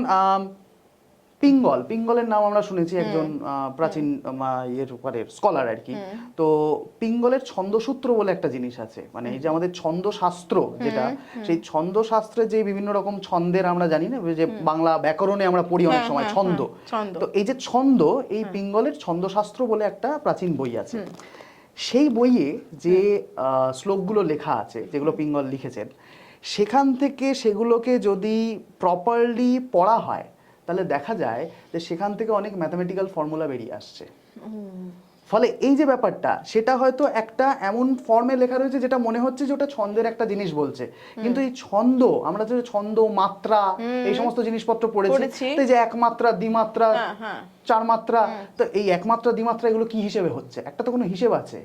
পিঙ্গলের নাম আমরা শুনেছি, একজন প্রাচীন স্কলার আর কি। তো পিঙ্গলের ছন্দসূত্র বলে একটা জিনিস আছে, মানে এই যে আমাদের ছন্দশাস্ত্র যেটা, সেই ছন্দশাস্ত্রে যে বিভিন্ন রকম ছন্দের আমরা জানি না, যে বাংলা ব্যাকরণে আমরা পড়ি অনেক সময় ছন্দ, তো এই যে ছন্দ, এই পিঙ্গলের ছন্দশাস্ত্র বলে একটা প্রাচীন বই আছে। সেই বইয়ে যে শ্লোকগুলো লেখা আছে, যেগুলো পিঙ্গল লিখেছেন, সেখান থেকে সেগুলোকে যদি প্রপারলি পড়া হয়, তাহলে দেখা যায় যে সেখান থেকে অনেক ম্যাথামেটিক্যাল ফর্মুলা বেরিয়ে আসছে। ফলে এই যে ব্যাপারটা, সেটা হয়তো একটা এমন ফর্মে লেখা রয়েছে যেটা মনে হচ্ছে যে ওটা ছন্দের একটা জিনিস বলছে, কিন্তু এই ছন্দ, আমরা যে ছন্দ, মাত্রা, এই সমস্ত জিনিসপত্র পড়েছি, তো এই যে একমাত্রা, দ্বিমাত্রা, চার মাত্রা, তো এই একমাত্রা, দ্বিমাত্রা এগুলো কি হিসেবে হচ্ছে? একটা তো কোনো হিসেব আছে,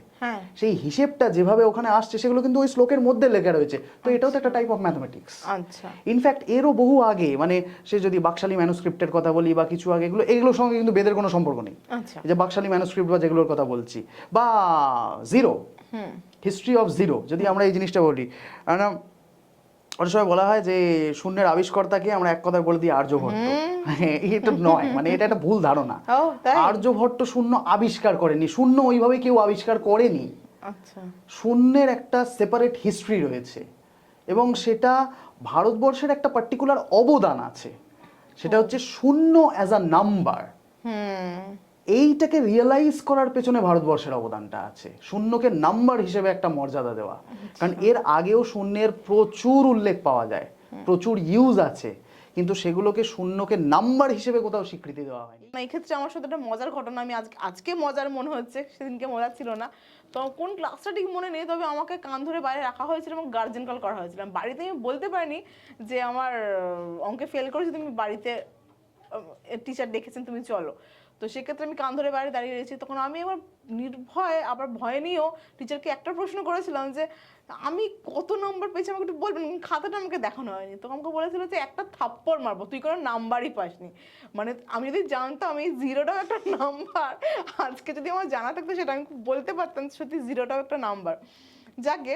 সেই হিসেবটা যেভাবে ওখানে আসছে সেগুলো কিন্তু ওই শ্লোকের মধ্যে লেখা রয়েছে। তো এটাও তো একটা টাইপ অফ ম্যাথমেটিক্স। আচ্ছা, ইনফ্যাক্ট এরও বহু আগে, মানে সে যদি বাকশালী ম্যানুস্ক্রিপ্টের কথা বলি বা কিছু আগে, এগুলোর সঙ্গে কিন্তু বেদের কোনো সম্পর্ক নেই। আচ্ছা, যে বাকশালী ম্যানুস্ক্রিপ্ট বা যেগুলোর কথা বলছি, বা জিরো, হিস্ট্রি অফ জিরো, যদি আমরা এই জিনিসটা বলি, অনেক সময় বলা হয় যে শূন্যের আবিষ্কর্তাকে আমরা এক কথায় বলে দিই আর্যভট্ট। এটা নয়, মানে এটা একটা ভুল ধারণা। আর্যভট্ট শূন্য আবিষ্কার করেনি, শূন্য ওইভাবে কেউ আবিষ্কার করেনি। আচ্ছা, শূন্যের একটা সেপারেট হিস্ট্রি রয়েছে, এবং সেটা ভারতবর্ষের একটা পার্টিকুলার অবদান আছে, সেটা হচ্ছে শূন্য অ্যাজ আ নাম্বার। এইটাকে রিয়েলাইজ করার পেছনে ভারতবর্ষের অবদানটা আছে, শূন্যকে নাম্বার হিসেবে একটা মর্যাদা দেওয়া। কারণ এর আগেও শূন্যের প্রচুর উল্লেখ পাওয়া যায়, প্রচুর ইউজ আছে, কিন্তু সেগুলোকে শূন্যকে নাম্বার হিসেবে কোথাও স্বীকৃতি দেওয়া হয়নি। এই ক্ষেত্রে আমার সাথে একটা মজার ঘটনা, আমি আজকে মজার মনে হচ্ছে, সেদিনকে মজার ছিল না। তো কোন ক্লাসটা ঠিক মনে নেই, তবে আমাকে কান ধরে বাইরে রাখা হয়েছিল এবং গার্জেন কল করা হয়েছিল। বাড়িতে আমি বলতে পারিনি যে আমার অঙ্কে ফেল করেছি, তুমি বাড়িতে টিচার দেখেছেন, তুমি চলো। তো সেক্ষেত্রে আমি কান ধরে বাইরে দাঁড়িয়ে রয়েছি। তখন আমি আবার নির্ভয়, আবার ভয় নিয়েও টিচারকে একটা প্রশ্ন করেছিলাম যে আমি কত নাম্বার পেয়েছি আমাকে একটু বলবেন, খাতাটা আমাকে দেখানো হয়নি। তো আমাকে বলেছিল যে একটা থাপ্পড় মারবো, তুই কোনো নাম্বারই পাসনি। মানে আমি যদি জানতাম এই জিরোটাও একটা নাম্বার, আজকে যদি আমার জানা থাকতো সেটা আমি বলতে পারতাম সত্যি জিরোটাও একটা নাম্বার। যাকে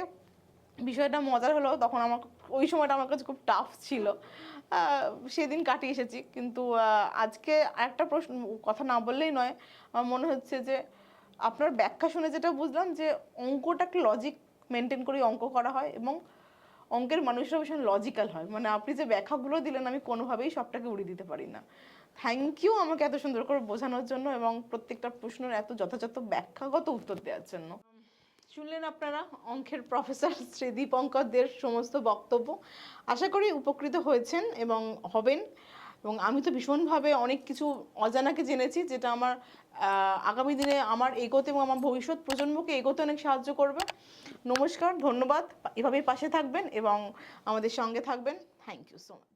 বিষয়টা মজার হলো, তখন আমার ওই সময়টা আমার কাছে খুব টাফ ছিল, সেদিন কাটিয়ে এসেছি। কিন্তু আজকে একটা প্রশ্ন কথা না বললেই নয়, আমার মনে হচ্ছে যে আপনার ব্যাখ্যা শুনে যেটা বুঝলাম যে অঙ্কটাকে লজিক মেনটেন করে অঙ্ক করা হয়, এবং অঙ্কের মানুষরা ভীষণ লজিক্যাল হয়। মানে আপনি যে ব্যাখ্যাগুলো দিলেন, আমি কোনোভাবেই সবটাকে উড়িয়ে দিতে পারি না। থ্যাংক ইউ আমাকে এত সুন্দর করে বোঝানোর জন্য এবং প্রত্যেকটা প্রশ্নের এত যথাযথ ব্যাখ্যাগত উত্তর দেওয়ার জন্য। শুনলেন আপনারা অঙ্কের প্রফেসর শ্রী দীপঙ্করদের সমস্ত বক্তব্য। আশা করি উপকৃত হয়েছেন এবং হবেন। এবং আমি তো ভীষণভাবে অনেক কিছু অজানাকে জেনেছি, যেটা আমার আগামী দিনে আমার এগোতে এবং আমার ভবিষ্যৎ প্রজন্মকে এগোতে অনেক সাহায্য করবে। নমস্কার, ধন্যবাদ। এভাবেই পাশে থাকবেন এবং আমাদের সঙ্গে থাকবেন। Thank you so much.